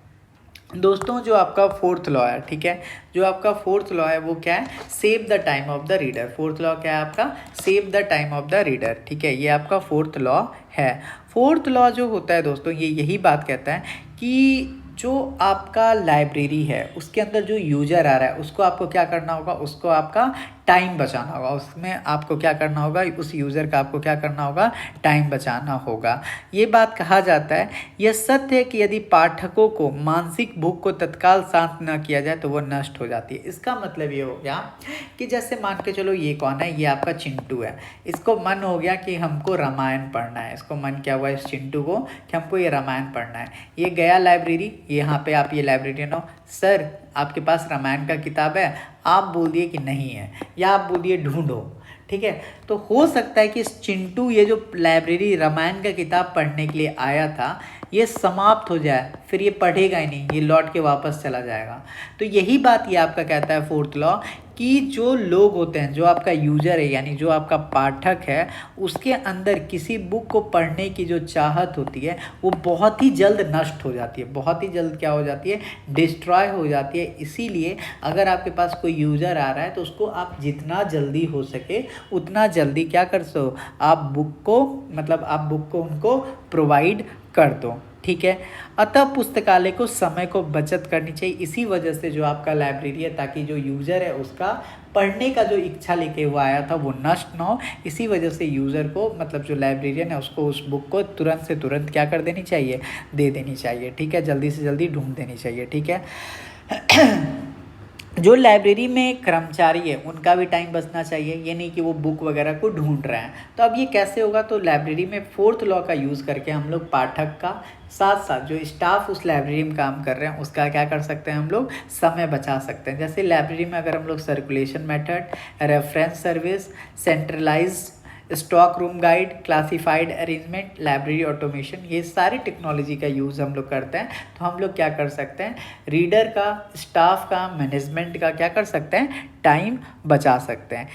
दोस्तों। जो आपका फोर्थ लॉ है, ठीक है, जो आपका फोर्थ लॉ है वो क्या है, save the time of the reader. Fourth law क्या है आपका, save the time of the reader. ठीक है, ये आपका फोर्थ लॉ है। फोर्थ लॉ जो होता है दोस्तों ये यही बात कहता है कि जो आपका लाइब्रेरी है उसके अंदर जो यूजर आ रहा है उसको आपको क्या करना होगा, उसको आपका टाइम बचाना होगा, उसमें आपको क्या करना होगा, उस यूज़र का आपको क्या करना होगा, टाइम बचाना होगा। ये बात कहा जाता है, यह सत्य है कि यदि पाठकों को मानसिक भूख को तत्काल शांत न किया जाए तो वो नष्ट हो जाती है। इसका मतलब ये हो गया कि जैसे मान के चलो ये कौन है, ये आपका चिंटू है, इसको मन हो गया कि हमको रामायण पढ़ना है, इसको मन क्या हुआ इस चिंटू को कि हमको ये रामायण पढ़ना है। ये गया लाइब्रेरी, यहाँ पे आप ये लाइब्रेरियन हो, सर आपके पास रामायण का किताब है, आप बोल दिए कि नहीं है, या आप बोल दिए ढूंढो, ठीक है। तो हो सकता है कि इस चिंटू ये जो लाइब्रेरी रामायण का किताब पढ़ने के लिए आया था ये समाप्त हो जाए, फिर ये पढ़ेगा ही नहीं, ये लौट के वापस चला जाएगा। तो यही बात ये आपका कहता है फोर्थ लॉ, कि जो लोग होते हैं, जो आपका यूजर है यानी जो आपका पाठक है, उसके अंदर किसी बुक को पढ़ने की जो चाहत होती है वो बहुत ही जल्द नष्ट हो जाती है, बहुत ही जल्द क्या हो जाती है, डिस्ट्रॉय हो जाती है। इसीलिए अगर आपके पास कोई यूज़र आ रहा है तो उसको आप जितना जल्दी हो सके उतना जल्दी क्या कर सो, आप बुक को उनको प्रोवाइड कर दो, ठीक है। अतः पुस्तकालय को समय को बचत करनी चाहिए, इसी वजह से जो आपका लाइब्रेरी है, ताकि जो यूज़र है उसका पढ़ने का जो इच्छा लेके वो आया था वो नष्ट ना हो। इसी वजह से यूज़र को जो लाइब्रेरियन है उसको उस बुक को तुरंत से तुरंत क्या कर देनी चाहिए, दे देनी चाहिए, ठीक है, जल्दी से जल्दी ढूंढ देनी चाहिए, ठीक है। जो लाइब्रेरी में कर्मचारी है उनका भी टाइम बचना चाहिए, ये नहीं कि वो बुक वगैरह को ढूंढ रहे हैं। तो अब ये कैसे होगा, तो लाइब्रेरी में फोर्थ लॉ का यूज़ करके हम लोग पाठक का साथ साथ जो स्टाफ उस लाइब्रेरी में काम कर रहे हैं उसका क्या कर सकते हैं, हम लोग समय बचा सकते हैं। जैसे लाइब्रेरी में अगर हम लोग circulation method, reference service, centralised stock room guide, classified arrangement, library automation, ये सारी टेक्नोलॉजी का यूज़ हम लोग करते हैं। तो हम लोग क्या कर सकते हैं, रीडर का, स्टाफ का, मैनेजमेंट का क्या कर सकते हैं, टाइम बचा सकते हैं।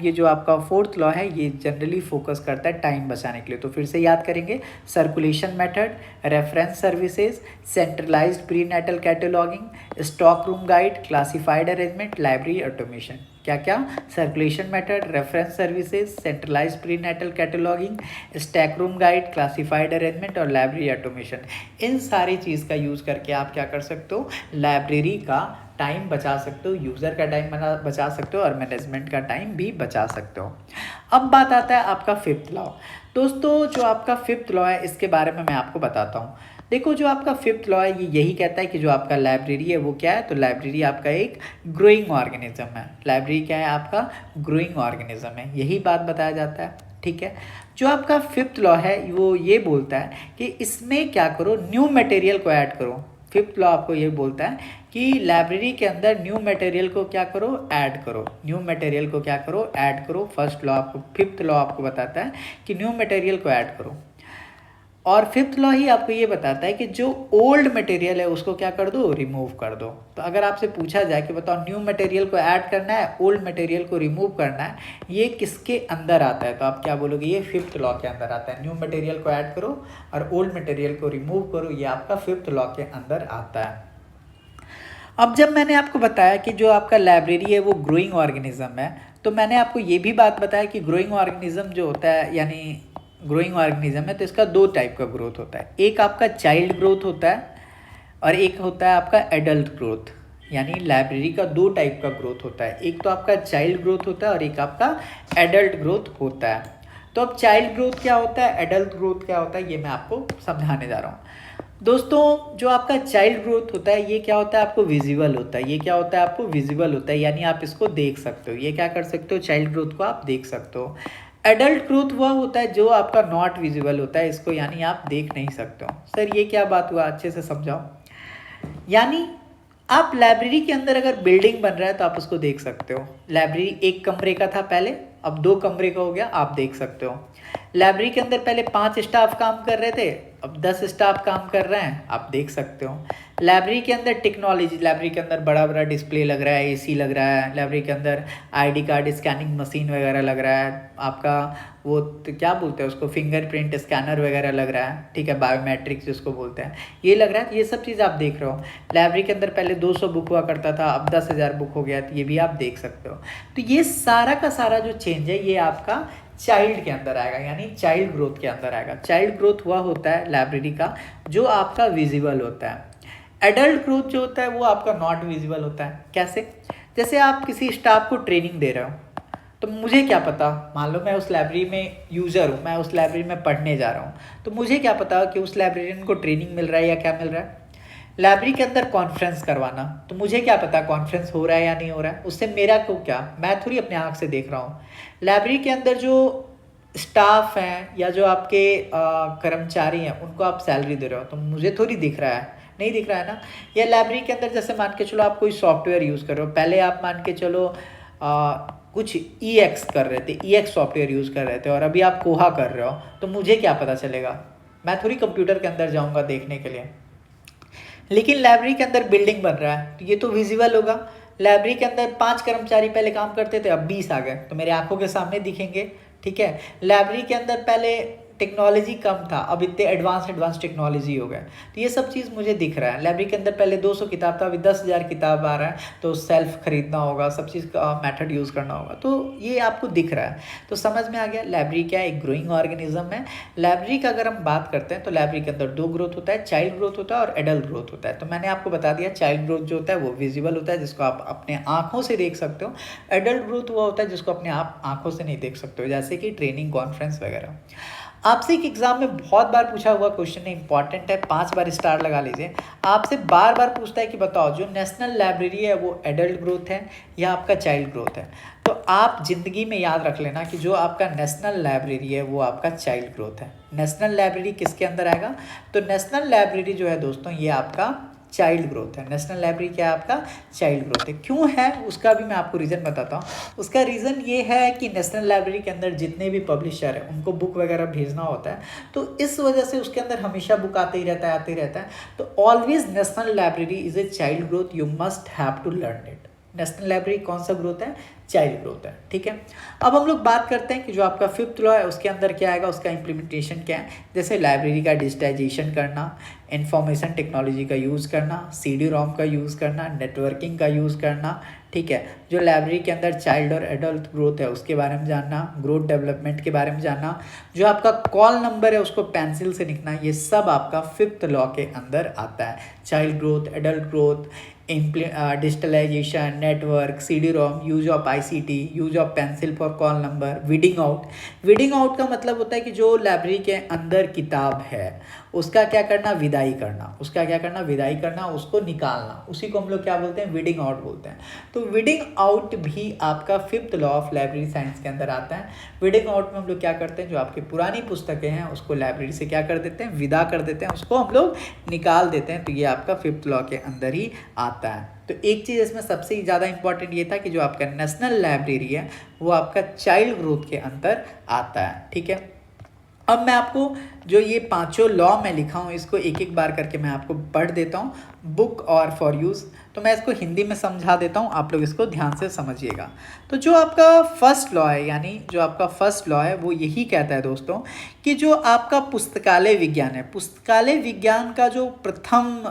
ये जो आपका फोर्थ लॉ है ये जनरली फोकस करता है टाइम बचाने के लिए। तो फिर से याद करेंगे, circulation method, reference services, centralised prenatal cataloguing, stock room guide, classified arrangement, library automation. क्या क्या, circulation method, reference services, centralised prenatal cataloguing, stack room guide, classified arrangement और लाइब्रेरी ऑटोमेशन। इन सारी चीज़ का यूज़ करके आप क्या कर सकते हो, लाइब्रेरी का टाइम बचा सकते हो, यूज़र का टाइम बचा सकते हो और मैनेजमेंट का टाइम भी बचा सकते हो। अब बात आता है आपका फिफ्थ लॉ। दोस्तों जो आपका फिफ्थ लॉ है इसके बारे में मैं आपको बताता हूँ। देखो जो आपका फिफ्थ लॉ है ये यही कहता है कि जो आपका लाइब्रेरी है वो क्या है, तो लाइब्रेरी आपका एक ग्रोइंग ऑर्गेनिज्म है। लाइब्रेरी क्या है, आपका ग्रोइंग ऑर्गेनिज्म है, यही बात बताया जाता है, ठीक है। जो आपका फिफ्थ लॉ है वो ये बोलता है कि इसमें क्या करो, न्यू मटेरियल को ऐड करो। फिफ्थ लॉ आपको ये बोलता है कि लाइब्रेरी के अंदर न्यू मटेरियल को क्या करो, ऐड करो, न्यू मटेरियल को क्या करो, ऐड करो। फर्स्ट लॉ आपको, फिफ्थ लॉ आपको बताता है कि न्यू मटेरियल को ऐड करो, और फिफ्थ लॉ ही आपको ये बताता है कि जो ओल्ड मटेरियल है उसको क्या कर दो, रिमूव कर दो। तो अगर आपसे पूछा जाए कि बताओ न्यू मटेरियल को ऐड करना है, ओल्ड मटेरियल को रिमूव करना है, ये किसके अंदर आता है, तो आप क्या बोलोगे, ये फिफ्थ लॉ के अंदर आता है। न्यू मटेरियल को ऐड करो और ओल्ड मटेरियल को रिमूव करो, ये आपका फिफ्थ लॉ के अंदर आता है। अब जब मैंने आपको बताया कि जो आपका लाइब्रेरी है वो ग्रोइंग ऑर्गेनिज्म है, तो मैंने आपको ये भी बात बताया कि ग्रोइंग ऑर्गेनिज्म जो होता है, यानी ग्रोइंग ऑर्गेनिज्म है तो इसका दो टाइप का ग्रोथ होता है। एक आपका चाइल्ड ग्रोथ होता है और एक होता है आपका एडल्ट ग्रोथ। यानी लाइब्रेरी का दो टाइप का ग्रोथ होता है, एक तो आपका चाइल्ड ग्रोथ होता है और एक आपका एडल्ट ग्रोथ होता है। तो अब चाइल्ड ग्रोथ क्या होता है, एडल्ट ग्रोथ क्या होता है, ये मैं आपको समझाने जा रहा हूँ। दोस्तों जो आपका चाइल्ड ग्रोथ होता है ये क्या होता है, आपको विजिबल होता है। ये क्या होता है, आपको विजिबल होता है, यानी आप इसको देख सकते हो। ये क्या कर सकते हो, चाइल्ड ग्रोथ को आप देख सकते हो। एडल्ट ग्रोथ वह होता है जो आपका नॉट विजिबल होता है, इसको यानी आप देख नहीं सकते हो। सर ये क्या बात हुआ, अच्छे से समझाओ। यानी आप लाइब्रेरी के अंदर अगर बिल्डिंग बन रहा है तो आप उसको देख सकते हो। लाइब्रेरी एक कमरे का था पहले, अब 2 कमरे का हो गया, आप देख सकते हो। लाइब्रेरी के अंदर पहले 5 स्टाफ काम कर रहे थे, अब 10 स्टाफ काम कर रहे हैं, आप देख सकते हो। लाइब्रेरी के अंदर टेक्नोलॉजी, लाइब्रेरी के अंदर बड़ा बड़ा डिस्प्ले लग रहा है, एसी लग रहा है, लाइब्रेरी के अंदर आईडी कार्ड स्कैनिंग मशीन वगैरह लग रहा है, आपका वो क्या बोलते हैं उसको, फिंगरप्रिंट स्कैनर वगैरह लग रहा है, ठीक है, बायोमेट्रिक्स जिसको बोलते हैं, ये लग रहा है। ये सब चीज़ आप देख रहे हो। लाइब्रेरी के अंदर पहले 200 बुक हुआ करता था, अब 10,000 बुक हो गया, तो ये भी आप देख सकते हो। तो ये सारा का सारा जो चेंज है ये आपका चाइल्ड के अंदर आएगा, यानी चाइल्ड ग्रोथ के अंदर आएगा। चाइल्ड ग्रोथ वह होता है लाइब्रेरी का जो आपका विजिबल होता है। एडल्ट ग्रोथ जो होता है वो आपका नॉट विजिबल होता है। कैसे, जैसे आप किसी स्टाफ को ट्रेनिंग दे रहे हो, तो मुझे क्या पता, मान लो मैं उस लाइब्रेरी में यूज़र हूँ, मैं उस लाइब्रेरी में पढ़ने जा रहा हूँ, तो मुझे क्या पता कि उस लाइब्रेरियन को ट्रेनिंग मिल रहा है या क्या मिल रहा है। लाइब्रेरी के अंदर कॉन्फ्रेंस करवाना, तो मुझे क्या पता कॉन्फ्रेंस हो रहा है या नहीं हो रहा है, उससे मेरा को क्या, मैं थोड़ी अपने आँख से देख रहा हूँ। लाइब्रेरी के अंदर जो स्टाफ हैं या जो आपके कर्मचारी हैं, उनको आप सैलरी दे रहे हो, तो मुझे थोड़ी दिख रहा है, नहीं दिख रहा है ना। या लाइब्रेरी के अंदर जैसे मान के चलो आप कोई सॉफ्टवेयर यूज़ कर रहे हो, पहले आप मान के चलो कुछ EX कर रहे थे, EX सॉफ्टवेयर यूज़ कर रहे थे, और अभी आप कोहा कर रहे हो, तो मुझे क्या पता चलेगा, मैं थोड़ी कंप्यूटर के अंदर जाऊँगा देखने के लिए। लेकिन लाइब्रेरी के अंदर बिल्डिंग बन रहा है, तो ये तो विजिबल होगा। लाइब्रेरी के अंदर 5 कर्मचारी पहले काम करते थे, अब 20 आ गए, तो मेरे आंखों के सामने दिखेंगे। ठीक है, लाइब्रेरी के अंदर पहले टेक्नोलॉजी कम था, अब इतने एडवांस टेक्नोलॉजी हो गए, तो ये सब चीज़ मुझे दिख रहा है। लाइब्रेरी के अंदर पहले 200 किताब था, अभी 10,000 किताब आ रहा है, तो सेल्फ खरीदना होगा, सब चीज़ का मेथड यूज़ करना होगा, तो ये आपको दिख रहा है। तो समझ में आ गया लाइब्रेरी क्या है, एक ग्रोइंग ऑर्गेनिज्म है। लाइब्रेरी का अगर हम बात करते हैं तो लाइब्रेरी के अंदर 2 ग्रोथ होता है, चाइल्ड ग्रोथ होता है और एडल्ट ग्रोथ होता है। तो मैंने आपको बता दिया, चाइल्ड ग्रोथ जो होता है वो विजिबल होता है, जिसको आप अपने आँखों से देख सकते हो। एडल्ट ग्रोथ वो होता है जिसको अपने आप आँखों से नहीं देख सकते हो, जैसे कि ट्रेनिंग, कॉन्फ्रेंस वगैरह। आपसे एक एग्जाम में बहुत बार पूछा हुआ क्वेश्चन है, इंपॉर्टेंट है, 5 बार स्टार लगा लीजिए। आपसे बार बार पूछता है कि बताओ जो नेशनल लाइब्रेरी है वो एडल्ट ग्रोथ है या आपका चाइल्ड ग्रोथ है। तो आप ज़िंदगी में याद रख लेना कि जो आपका नेशनल लाइब्रेरी है वो आपका चाइल्ड ग्रोथ है। नेशनल लाइब्रेरी किसके अंदर आएगा, तो नेशनल लाइब्रेरी जो है दोस्तों ये आपका चाइल्ड ग्रोथ है। नेशनल लाइब्रेरी क्या है, आपका चाइल्ड ग्रोथ है। क्यों है उसका भी मैं आपको रीज़न बताता हूँ। उसका रीज़न ये है कि नेशनल लाइब्रेरी के अंदर जितने भी पब्लिशर हैं उनको बुक वगैरह भेजना होता है, तो इस वजह से उसके अंदर हमेशा बुक आते ही रहता है, आते ही रहता है। तो always national library is a child growth, you must have to learn it. National library कौन सा ग्रोथ है, चाइल्ड ग्रोथ है। ठीक है, अब हम लोग बात करते हैं कि जो आपका 5th लॉ है उसके अंदर क्या आएगा, उसका इम्प्लीमेंटेशन क्या है। जैसे लाइब्रेरी का डिजिटाइजेशन करना, इंफॉर्मेशन टेक्नोलॉजी का यूज़ करना, CD-ROM का यूज़ करना, नेटवर्किंग का यूज़ करना। ठीक है, जो लाइब्रेरी के अंदर चाइल्ड और एडल्ट ग्रोथ है उसके बारे में जानना, ग्रोथ डेवलपमेंट के बारे में जानना, जो आपका कॉल नंबर है उसको पेंसिल से लिखना, ये सब आपका 5th लॉ के अंदर आता है। Child growth, adult growth, digitalisation, network, CD-ROM, use of ICT, use of pencil for call number, weeding out. Weeding out का मतलब होता है कि जो लाइब्रेरी के अंदर किताब है उसका क्या करना, विदाई करना, उसका क्या करना, विदाई करना, उसको निकालना, उसी को हम लोग क्या बोलते हैं, वीडिंग आउट बोलते हैं। तो वीडिंग आउट भी आपका 5th law of library science के अंदर आता है। वीडिंग आउट में हम लोग क्या करते हैं, जो आपकी पुरानी पुस्तकें हैं उसको लाइब्रेरी से क्या कर देते हैं, विदा कर देते हैं, उसको हम लोग निकाल देते हैं। तो ये आपका 5th लॉ के अंदर ही आता है। तो एक चीज़ इसमें सबसे ज़्यादा इंपॉर्टेंट ये था कि जो आपका नेशनल लाइब्रेरी है वो आपका चाइल्ड ग्रोथ के अंदर आता है। ठीक है, अब मैं आपको जो ये 5 लॉ मैं लिखा हूँ इसको एक एक बार करके मैं आपको पढ़ देता हूँ, बुक और फॉर यूज़। तो मैं इसको हिंदी में समझा देता हूँ, आप लोग इसको ध्यान से समझिएगा। तो जो आपका फर्स्ट लॉ है, यानी जो आपका फर्स्ट लॉ है वो यही कहता है दोस्तों कि जो आपका पुस्तकालय विज्ञान है, पुस्तकालय विज्ञान का जो प्रथम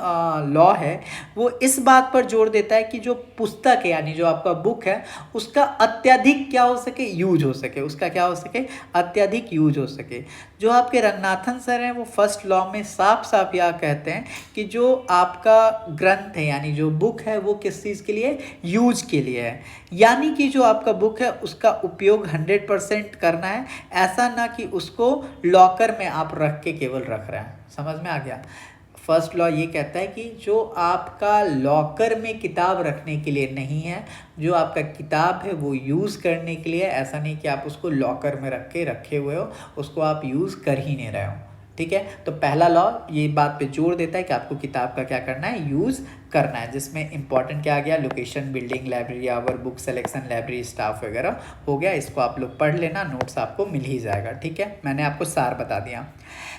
लॉ है वो इस बात पर जोर देता है कि जो पुस्तक है यानी जो आपका बुक है उसका अत्यधिक क्या हो सके, यूज हो सके, उसका क्या हो सके, अत्यधिक यूज हो सके। जो आपके रंगनाथन सर हैं वो फर्स्ट लॉ में साफ साफ यह कहते हैं कि जो आपका ग्रंथ है यानी जो बुक है वो किस चीज़ के लिए, यूज के लिए है। यानी कि जो आपका बुक है उसका उपयोग 100% करना है, ऐसा ना कि उसको लॉकर में आप रख के केवल रख रहे हैं। समझ में आ गया। फर्स्ट लॉ ये कहता है कि जो आपका लॉकर में किताब रखने के लिए नहीं है, जो आपका किताब है वो यूज़ करने के लिए, ऐसा नहीं कि आप उसको लॉकर में रखे हुए हो, उसको आप यूज़ कर ही नहीं रहे हो। ठीक है, तो पहला लॉ ये बात पे जोर देता है कि आपको किताब का क्या करना है, यूज़ करना है, जिसमें इंपॉर्टेंट क्या आ गया, location, building, library hour, book selection, library staff वगैरह हो गया। इसको आप लोग पढ़ लेना, नोट्स आपको मिल ही जाएगा। ठीक है, मैंने आपको सार बता दिया।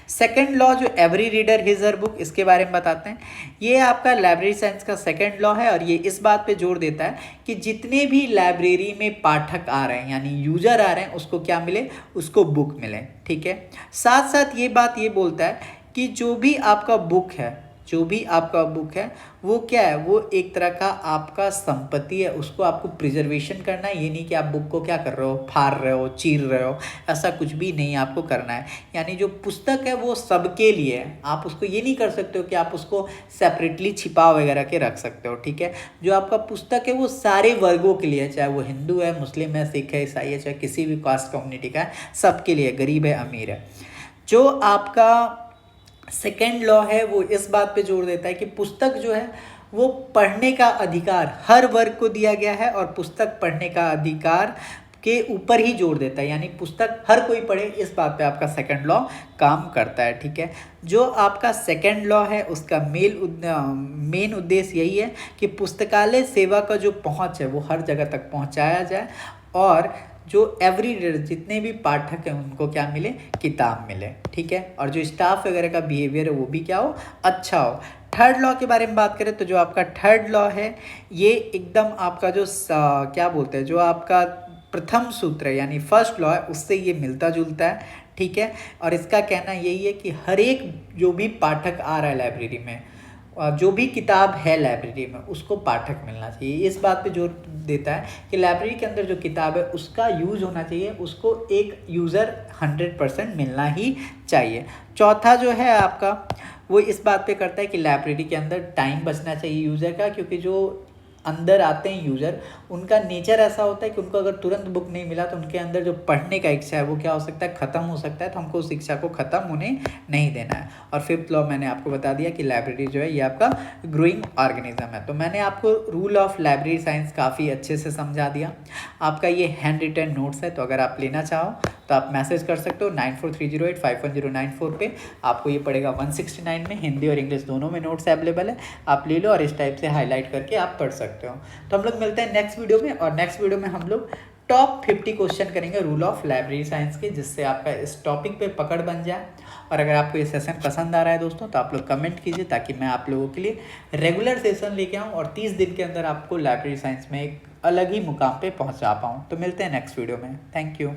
सेकेंड लॉ जो every reader his her book, इसके बारे में बताते हैं। ये आपका लाइब्रेरी साइंस का सेकेंड लॉ है और ये इस बात पे जोर देता है कि जितने भी लाइब्रेरी में पाठक आ रहे हैं यानी यूजर आ रहे हैं उसको क्या मिले, उसको बुक मिले। ठीक है, साथ साथ ये बात ये बोलता है कि जो भी आपका बुक है, जो भी आपका बुक है वो क्या है, वो एक तरह का आपका संपत्ति है, उसको आपको प्रिजर्वेशन करना है। ये नहीं कि आप बुक को क्या कर रहे हो, फाड़ रहे हो, चीर रहे हो, ऐसा कुछ भी नहीं आपको करना है। यानी जो पुस्तक है वो सबके लिए है, आप उसको ये नहीं कर सकते हो कि आप उसको सेपरेटली छिपा वगैरह के रख सकते हो, ठीक है। जो आपका पुस्तक है वो सारे वर्गों के लिए है, चाहे वो हिंदू है, मुस्लिम है, सिख है, ईसाई है, चाहे किसी भी कास्ट कम्युनिटी का है, सबके लिए, गरीब है, अमीर है। जो आपका सेकेंड लॉ है वो इस बात पे जोर देता है कि पुस्तक जो है वो पढ़ने का अधिकार हर वर्ग को दिया गया है, और पुस्तक पढ़ने का अधिकार के ऊपर ही जोर देता है, यानी पुस्तक हर कोई पढ़े, इस बात पे आपका सेकंड लॉ काम करता है, ठीक है। जो आपका सेकंड लॉ है उसका मेन उद्देश्य यही है कि पुस्तकालय सेवा का जो पहुंच है वो हर जगह तक पहुंचाया जाए, और जो एवरी रीडर, जितने भी पाठक हैं उनको क्या मिले, किताब मिले, ठीक है। और जो स्टाफ वगैरह का बिहेवियर है वो भी क्या हो, अच्छा हो। थर्ड लॉ के बारे में बात करें तो जो आपका थर्ड लॉ है ये एकदम आपका जो क्या बोलते हैं, जो आपका प्रथम सूत्र है यानी फर्स्ट लॉ है, उससे ये मिलता जुलता है, ठीक है। और इसका कहना यही है कि हर एक जो भी पाठक आ रहा है लाइब्रेरी में, जो भी किताब है लाइब्रेरी में, उसको पाठक मिलना चाहिए। इस बात पे जोर देता है कि लाइब्रेरी के अंदर जो किताब है उसका यूज़ होना चाहिए, उसको एक यूज़र 100% मिलना ही चाहिए। चौथा जो है आपका वो इस बात पे करता है कि लाइब्रेरी के अंदर टाइम बचना चाहिए यूज़र का, क्योंकि जो अंदर आते हैं यूज़र, उनका नेचर ऐसा होता है कि उनको अगर तुरंत बुक नहीं मिला तो उनके अंदर जो पढ़ने का इच्छा है वो क्या हो सकता है, ख़त्म हो सकता है। तो हमको उस इच्छा को ख़त्म होने नहीं देना है। और फिफ्थ लॉ मैंने आपको बता दिया कि लाइब्रेरी जो है ये आपका ग्रोइंग ऑर्गेनिज्म है। तो मैंने आपको रूल ऑफ लाइब्रेरी साइंस काफ़ी अच्छे से समझा दिया। आपका ये हैंड रिटन नोट्स है, तो अगर आप लेना चाहो तो आप मैसेज कर सकते हो 9430851094 पे। आपको ये पड़ेगा 169 में, हिंदी और इंग्लिश दोनों में नोट्स अवेलेबल है, आप ले लो और इस टाइप से हाईलाइट करके आप पढ़ सकते हो। तो हम लोग मिलते हैं नेक्स्ट वीडियो में, और नेक्स्ट वीडियो में हम लोग टॉप 50 क्वेश्चन करेंगे रूल ऑफ लाइब्रेरी साइंस के, जिससे आपका इस टॉपिक पे पकड़ बन जाए। और अगर आपको ये सेशन पसंद आ रहा है दोस्तों तो आप लोग कमेंट कीजिए, ताकि मैं आप लोगों के लिए रेगुलर सेशन लेके आऊँ और 30 दिन के अंदर आपको लाइब्रेरी साइंस में एक अलग ही मुकाम पे पहुँचा पाऊँ। तो मिलते हैं नेक्स्ट वीडियो में, थैंक यू।